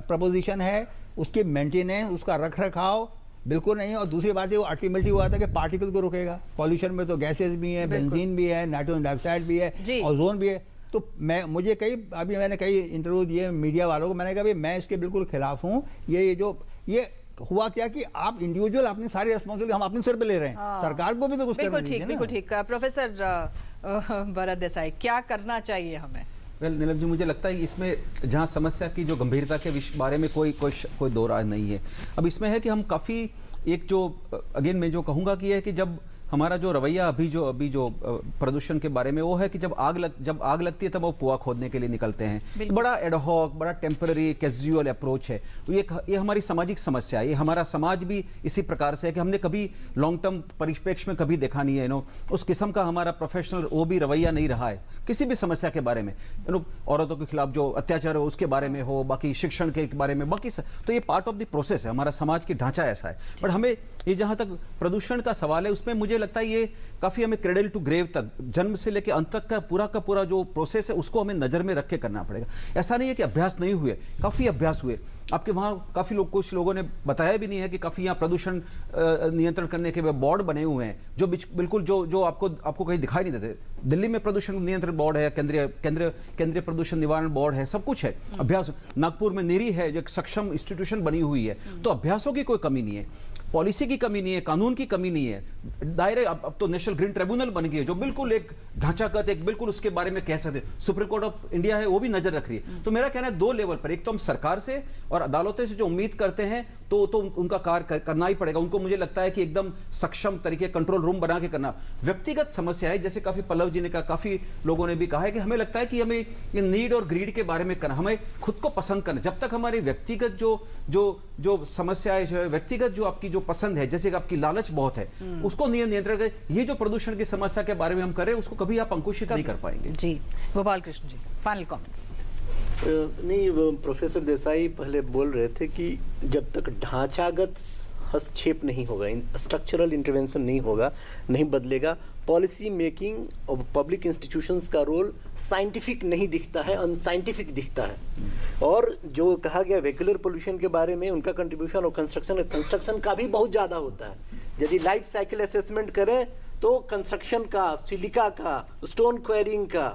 प्रपोजिशन है, उसकी मेंटेनेंस, उसका रख रखाव बिल्कुल नहीं है। और दूसरी बात है वो अल्टीमेटली हुआ था कि पार्टिकल को रोकेगा। पॉल्यूशन में तो गैसेस भी हैं, बेंजीन भी है, नाइट्रोजन डाइऑक्साइड भी है, ओजोन भी है। तो मैंने कई इंटरव्यू दिए मीडिया वालों को, मैंने कहा भाई मैं इसके बिल्कुल खिलाफ हूँ। ये हुआ क्या कि आप इंडिविजुअल अपनी सारी रिस्पॉन्सिबिलिटी हम अपने सिर पे ले रहे हैं, सरकार को भी तो कुछ करना चाहिए। बिल्कुल ठीक। प्रोफेसर भरत देसाई, क्या करना चाहिए हमें? वेल नीलम जी, मुझे लगता है इसमें जहाँ समस्या की जो गंभीरता के बारे में कोई दो राय नहीं है। अब इसमें है कि हम काफ़ी एक जो अगेन मैं जो कहूँगा कि है कि जब हमारा जो रवैया अभी जो प्रदूषण के बारे में वो है कि जब आग लगती है तब वो कुआं खोदने के लिए निकलते हैं। बड़ा एडहॉक, बड़ा टेम्पररी कैजुअल अप्रोच है। तो ये हमारी सामाजिक समस्या है। ये हमारा समाज भी इसी प्रकार से है कि हमने कभी लॉन्ग टर्म परिप्रेक्ष्य में कभी देखा नहीं है। उस किस्म का हमारा प्रोफेशनल वो भी रवैया नहीं रहा है किसी भी समस्या के बारे में। औरतों के खिलाफ जो अत्याचार हो उसके बारे में हो, बाकी शिक्षण के बारे में, बाकी तो ये पार्ट ऑफ द प्रोसेस है। हमारा समाज की ढांचा ऐसा है। बट हमें ये जहाँ तक प्रदूषण का सवाल है उसमें मुझे लगता है ये काफी हमें क्रेडल टू ग्रेव तक, जन्म से लेकर अंत तक का पूरा जो प्रोसेस है उसको हमें नजर में रख के करना पड़ेगा। ऐसा नहीं है कि अभ्यास नहीं हुए, काफी अभ्यास हुए। आपके वहाँ काफी कुछ लोगों ने बताया भी नहीं है कि काफी यहाँ प्रदूषण नियंत्रण करने के बोर्ड बने हुए हैं जो बिल्कुल जो आपको कहीं दिखाई नहीं देते। दिल्ली में प्रदूषण नियंत्रण बोर्ड है, केंद्रीय प्रदूषण निवारण बोर्ड है, सब कुछ है। अभ्यास नागपुर में नेरी है जो एक सक्षम इंस्टीट्यूशन बनी हुई है। तो अभ्यासों की कोई कमी नहीं है, पॉलिसी की कमी नहीं है, कानून की कमी नहीं है। दायरे अब तो नेशनल ग्रीन ट्रिब्यूनल बन गई है जो बिल्कुल एक ढांचागत एक बिल्कुल उसके बारे में कह सकते। सुप्रीम कोर्ट ऑफ इंडिया है वो भी नजर रख रही है। तो मेरा कहना है 2 लेवल पर, एक तो हम सरकार से और अदालतों से जो उम्मीद करते हैं तो उनका कार्य करना ही पड़ेगा। उनको मुझे लगता है कि एकदम सक्षम तरीके कंट्रोल रूम बना के करना। व्यक्तिगत समस्या है जैसे काफी पल्लव जी ने कहा, काफी लोगों ने भी कहा है कि हमें लगता है कि हमें ये नीड और ग्रीड के बारे में करना, हमें खुद को पसंद करना। जब तक हमारी व्यक्तिगत जो समस्या है, व्यक्तिगत जो आपकी जो पसंद है, जैसे कि आपकी लालच बहुत है, उसको नियंत्रण करें। ये जो प्रदूषण की समस्या के बारे में हम करें उसको कभी आप अंकुशित नहीं कर पाएंगे। जी गोपाल कृष्ण जी, फाइनल कमेंट्स। नहीं, प्रोफेसर देसाई पहले बोल रहे थे कि जब तक ढांचागत हस्तक्षेप नहीं होगा, स्ट्रक्चरल इंटरवेंशन नहीं होगा, नहीं बदलेगा, पॉलिसी मेकिंग और पब्लिक इंस्टीट्यूशंस का रोल साइंटिफिक नहीं दिखता है, अनसाइंटिफिक दिखता है। और जो कहा गया व्हीकुलर पोल्यूशन के बारे में उनका कंट्रीब्यूशन और कंस्ट्रक्शन का भी बहुत ज़्यादा होता है। यदि लाइफ साइकिल असेसमेंट करें तो कंस्ट्रक्शन का, सिलिका का, स्टोन क्वेरिंग का,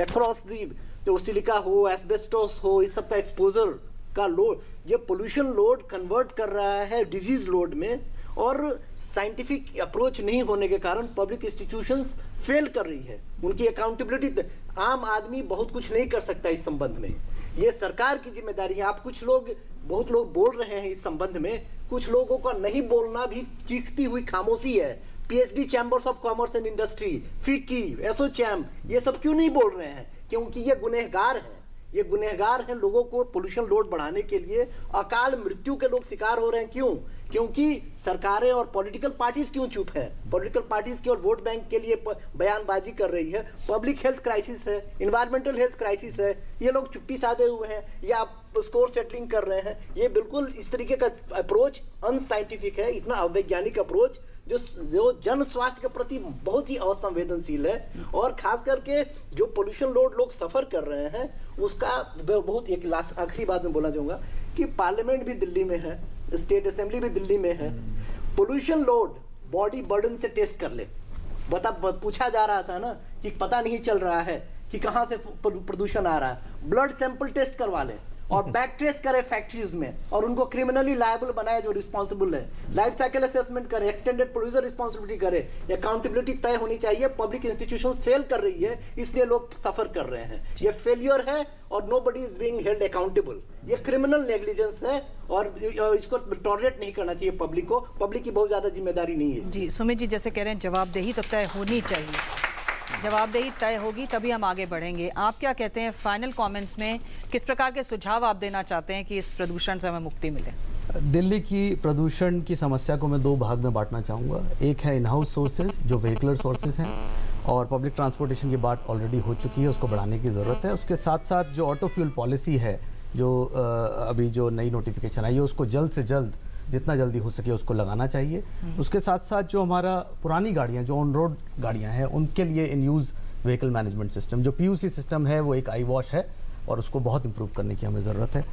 अक्रॉस दी जो सिलिका हो, एस्बेस्टोस हो, इस सब का एक्सपोजर का लोड, ये पोल्यूशन लोड कन्वर्ट कर रहा है डिजीज लोड में, और साइंटिफिक अप्रोच नहीं होने के कारण पब्लिक इंस्टीट्यूशंस फेल कर रही है। उनकी अकाउंटेबिलिटी, आम आदमी बहुत कुछ नहीं कर सकता इस संबंध में, ये सरकार की जिम्मेदारी है। आप बहुत लोग बोल रहे हैं इस संबंध में, कुछ लोगों का नहीं बोलना भी चीखती हुई खामोशी है। PhD chambers of commerce and industry, FICCI, ASSOCHAM, ये सब क्यों नहीं बोल रहे हैं? क्योंकि ये गुनहगार हैं, ये गुनहगार हैं। लोगों को पोल्यूशन लोड बढ़ाने के लिए अकाल मृत्यु के लोग शिकार हो रहे हैं। क्यों? क्योंकि सरकारें और पॉलिटिकल पार्टीज क्यों चुप है? पॉलिटिकल पार्टीज केवल वोट बैंक के लिए बयानबाजी कर रही है। पब्लिक हेल्थ क्राइसिस है, इन्वायरमेंटल हेल्थ क्राइसिस है, ये लोग चुप्पी साधे हुए हैं या स्कोर सेटलिंग कर रहे हैं। ये बिल्कुल इस तरीके का अप्रोच अनसाइंटिफिक है, इतना अवैज्ञानिक अप्रोच जो जन स्वास्थ्य के प्रति बहुत ही असंवेदनशील है। और खास करके जो पोल्यूशन लोड लोग सफर कर रहे हैं उसका बहुत, एक लास्ट आखिरी बात में बोलना चाहूंगा कि पार्लियामेंट भी दिल्ली में है, स्टेट असेंबली भी दिल्ली में है। पोल्यूशन लोड बॉडी बर्डन से टेस्ट कर ले। पूछा जा रहा था ना कि पता नहीं चल रहा है कि कहां से प्रदूषण आ रहा है, ब्लड सैंपल टेस्ट करवा ले और बैक ट्रेस करे फैक्ट्रीज में और उनको क्रिमिनली लायबल बनाए जो रिस्पॉन्सिबल है। लाइफ साइकिल असेसमेंट करे, एक्सटेंडेड प्रोड्यूसर रिस्पॉन्सिबिलिटी करे, अकाउंटेबिलिटी तय होनी चाहिए। पब्लिक इंस्टीट्यूशंस फेल कर रही है, इसलिए लोग सफर कर रहे हैं। ये फेलियर है और nobody is being held accountable. ये क्रिमिनल नेग्लिजेंस है और इसको टॉलरेट नहीं करना चाहिए पब्लिक को। पब्लिक की बहुत ज्यादा जिम्मेदारी नहीं है। जी सुमित जी जैसे कह रहे हैं जवाबदेही तो तय होनी चाहिए, जवाबदेही तय होगी तभी हम आगे बढ़ेंगे। आप क्या कहते हैं फाइनल कमेंट्स में, किस प्रकार के सुझाव आप देना चाहते हैं कि इस प्रदूषण से हमें मुक्ति मिले? दिल्ली की प्रदूषण की समस्या को मैं दो भाग में बांटना चाहूँगा। एक है इन हाउस सोर्सेज जो व्हीकुलर सोर्सेज हैं, और पब्लिक ट्रांसपोर्टेशन की बात ऑलरेडी हो चुकी है, उसको बढ़ाने की ज़रूरत है। उसके साथ साथ जो ऑटो फ्यूल पॉलिसी है, जो अभी जो नई नोटिफिकेशन आई है, उसको जल्द से जल्द जितना जल्दी हो सके उसको लगाना चाहिए। उसके साथ साथ जो हमारा पुरानी गाड़ियाँ जो ऑन रोड गाड़ियाँ हैं उनके लिए इन यूज़ व्हीकल मैनेजमेंट सिस्टम जो PUC सिस्टम है वो एक आई वॉश है और उसको बहुत इम्प्रूव करने की हमें ज़रूरत है।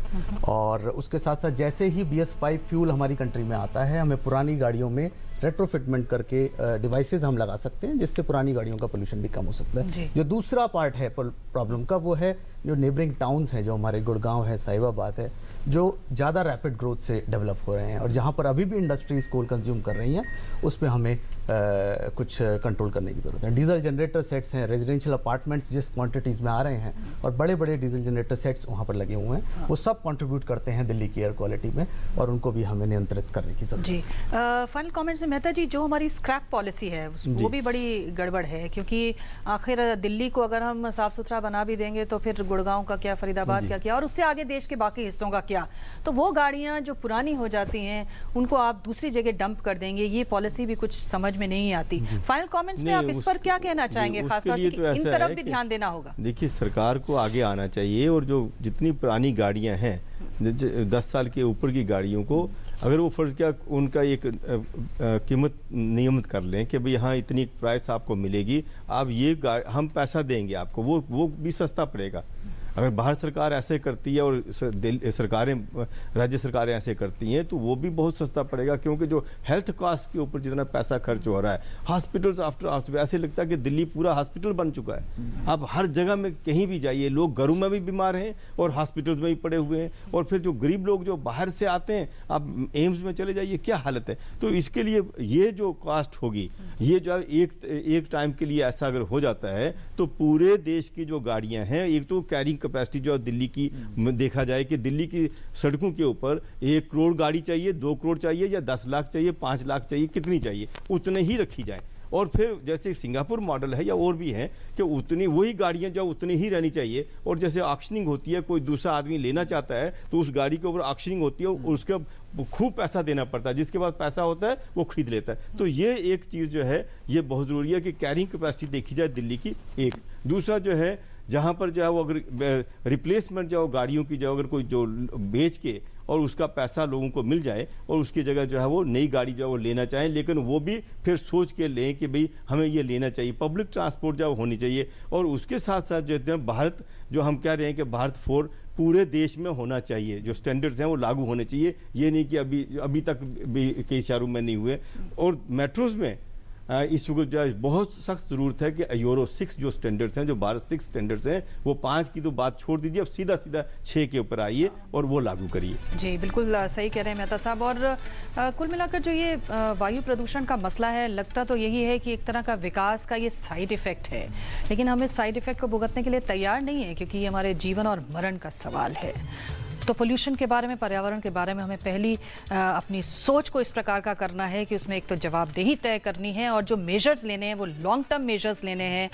और उसके साथ साथ जैसे ही BS5 फ्यूल हमारी कंट्री में आता है, हमें पुरानी गाड़ियों में रेट्रोफिटमेंट करके डिवाइसेस हम लगा सकते हैं जिससे पुरानी गाड़ियों का पोल्यूशन भी कम हो सकता है। जो दूसरा पार्ट है प्रॉब्लम का वो है जो नेबरिंग टाउन्स हैं, जो हमारे गुड़गांव है, साहिबाबाद है, जो ज़्यादा रैपिड ग्रोथ से डेवलप हो रहे हैं और जहाँ पर अभी भी इंडस्ट्रीज कोल कंज्यूम कर रही हैं, उस पर हमें कुछ कंट्रोल करने की ज़रूरत है। डीजल जनरेटर सेट्स हैं, रेजिडेंशियल अपार्टमेंट्स जिस क्वांटिटीज़ में आ रहे हैं और बड़े बड़े डीजल जनरेटर सेट्स वहाँ पर लगे हुए हैं, वो सब कंट्रीब्यूट करते हैं दिल्ली की एयर क्वालिटी में और उनको भी हमें नियंत्रित करने की ज़रूरत है। जी फाइनल कमेंट्स में मेहता जी, जो हमारी स्क्रैप पॉलिसी है वो भी बड़ी गड़बड़ है, क्योंकि आखिर दिल्ली को अगर हम साफ सुथरा बना भी देंगे तो फिर गुड़गांव का क्या, फरीदाबाद का क्या, और उससे आगे देश के बाकी हिस्सों का क्या? तो वो गाड़ियां जो पुरानी हो जाती हैं उनको आप दूसरी जगह डंप कर देंगे, ये पॉलिसी भी कुछ समझ में नहीं आती। फाइनल कमेंट्स में आप इस पर क्या कहना चाहेंगे? खासतौर से तो इन तरफ भी ध्यान देना होगा। देखिए, सरकार को आगे आना चाहिए और जो जितनी पुरानी गाड़ियां हैं 10 साल के ऊपर की गाड़ियों को अगर वो फर्ज किया उनका एक कीमत नियमित कर लें कि भाई हाँ इतनी प्राइस आपको मिलेगी, आप ये हम पैसा देंगे आपको, वो भी सस्ता पड़ेगा। अगर बाहर सरकार ऐसे करती है और सरकारें, राज्य सरकारें ऐसे करती हैं तो वो भी बहुत सस्ता पड़ेगा, क्योंकि जो हेल्थ कॉस्ट के ऊपर जितना पैसा खर्च हो रहा है, हॉस्पिटल्स आफ्टर हॉस्पिटल, ऐसे लगता है कि दिल्ली पूरा हॉस्पिटल बन चुका है। अब हर जगह में कहीं भी जाइए, लोग घरों में भी बीमार हैं और हॉस्पिटल्स में भी पड़े हुए हैं, और फिर जो गरीब लोग जो बाहर से आते हैं, आप एम्स में चले जाइए, क्या हालत है। तो इसके लिए ये जो कॉस्ट होगी, ये जो एक टाइम के लिए ऐसा अगर हो जाता है तो पूरे देश की जो गाड़ियाँ हैं, एक तो कैरिंग कैपेसिटी जो दिल्ली की देखा जाए कि दिल्ली की सड़कों के ऊपर 1 करोड़ गाड़ी चाहिए, 2 करोड़ चाहिए या 10 लाख चाहिए, 5 लाख चाहिए, कितनी चाहिए, उतने ही रखी जाए। और फिर जैसे सिंगापुर मॉडल है या और भी है कि उतनी वही गाड़ियां जो उतनी ही रहनी चाहिए, और जैसे ऑक्शनिंग होती है, कोई दूसरा आदमी लेना चाहता है तो उस गाड़ी के ऊपर ऑक्शनिंग होती है और उसका खूब पैसा देना पड़ता है, जिसके पास पैसा होता है वो खरीद लेता है। तो ये एक चीज़ जो है ये बहुत ज़रूरी है कि कैरिंग कैपेसिटी देखी जाए दिल्ली की। एक दूसरा जो है, जहाँ पर जो है वो अगर रिप्लेसमेंट जो गाड़ियों की जो अगर कोई जो बेच के और उसका पैसा लोगों को मिल जाए और उसकी जगह जो है वो नई गाड़ी जो है वो लेना चाहें, लेकिन वो भी फिर सोच के लें कि भाई हमें ये लेना चाहिए, पब्लिक ट्रांसपोर्ट जो होनी चाहिए। और उसके साथ साथ जो है भारत जो हम कह रहे हैं कि भारत 4 पूरे देश में होना चाहिए, जो स्टैंडर्ड्स हैं वो लागू होने चाहिए, ये नहीं कि अभी तक भी कई शहरों में नहीं हुए। और मेट्रोज़ में इस वक्त जो है बहुत सख्त ज़रूरत है कि यूरो 6 जो स्टैंडर्ड्स हैं, जो भारत 6 स्टैंडर्ड्स हैं, वो 5 की तो बात छोड़ दीजिए, अब सीधा 6 के ऊपर आइए और वो लागू करिए। जी बिल्कुल सही कह रहे हैं मेहता साहब। और कुल मिलाकर जो ये वायु प्रदूषण का मसला है, लगता तो यही है कि एक तरह का विकास का ये साइड इफ़ेक्ट है, लेकिन हम इस साइड इफ़ेक्ट को भुगतने के लिए तैयार नहीं है, क्योंकि ये हमारे जीवन और मरण का सवाल है। तो पोल्यूशन के बारे में, पर्यावरण के बारे में हमें पहली अपनी सोच को इस प्रकार का करना है कि उसमें एक तो जवाबदेही तय करनी है, और जो मेजर्स लेने हैं वो लॉन्ग टर्म मेजर्स लेने हैं,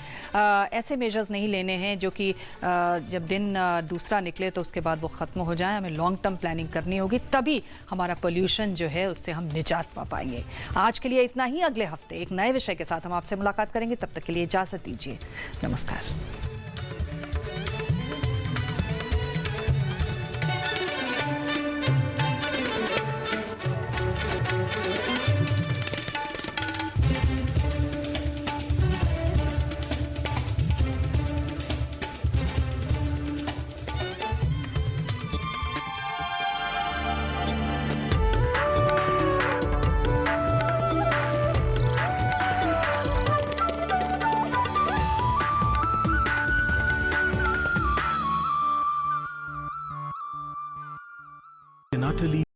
ऐसे मेजर्स नहीं लेने हैं जो कि जब दिन दूसरा निकले तो उसके बाद वो ख़त्म हो जाए। हमें लॉन्ग टर्म प्लानिंग करनी होगी, तभी हमारा पोल्यूशन जो है उससे हम निजात पा पाएंगे। आज के लिए इतना ही, अगले हफ्ते एक नए विषय के साथ हम आपसे मुलाकात करेंगे, तब तक के लिए इजाज़त दीजिए, नमस्कार।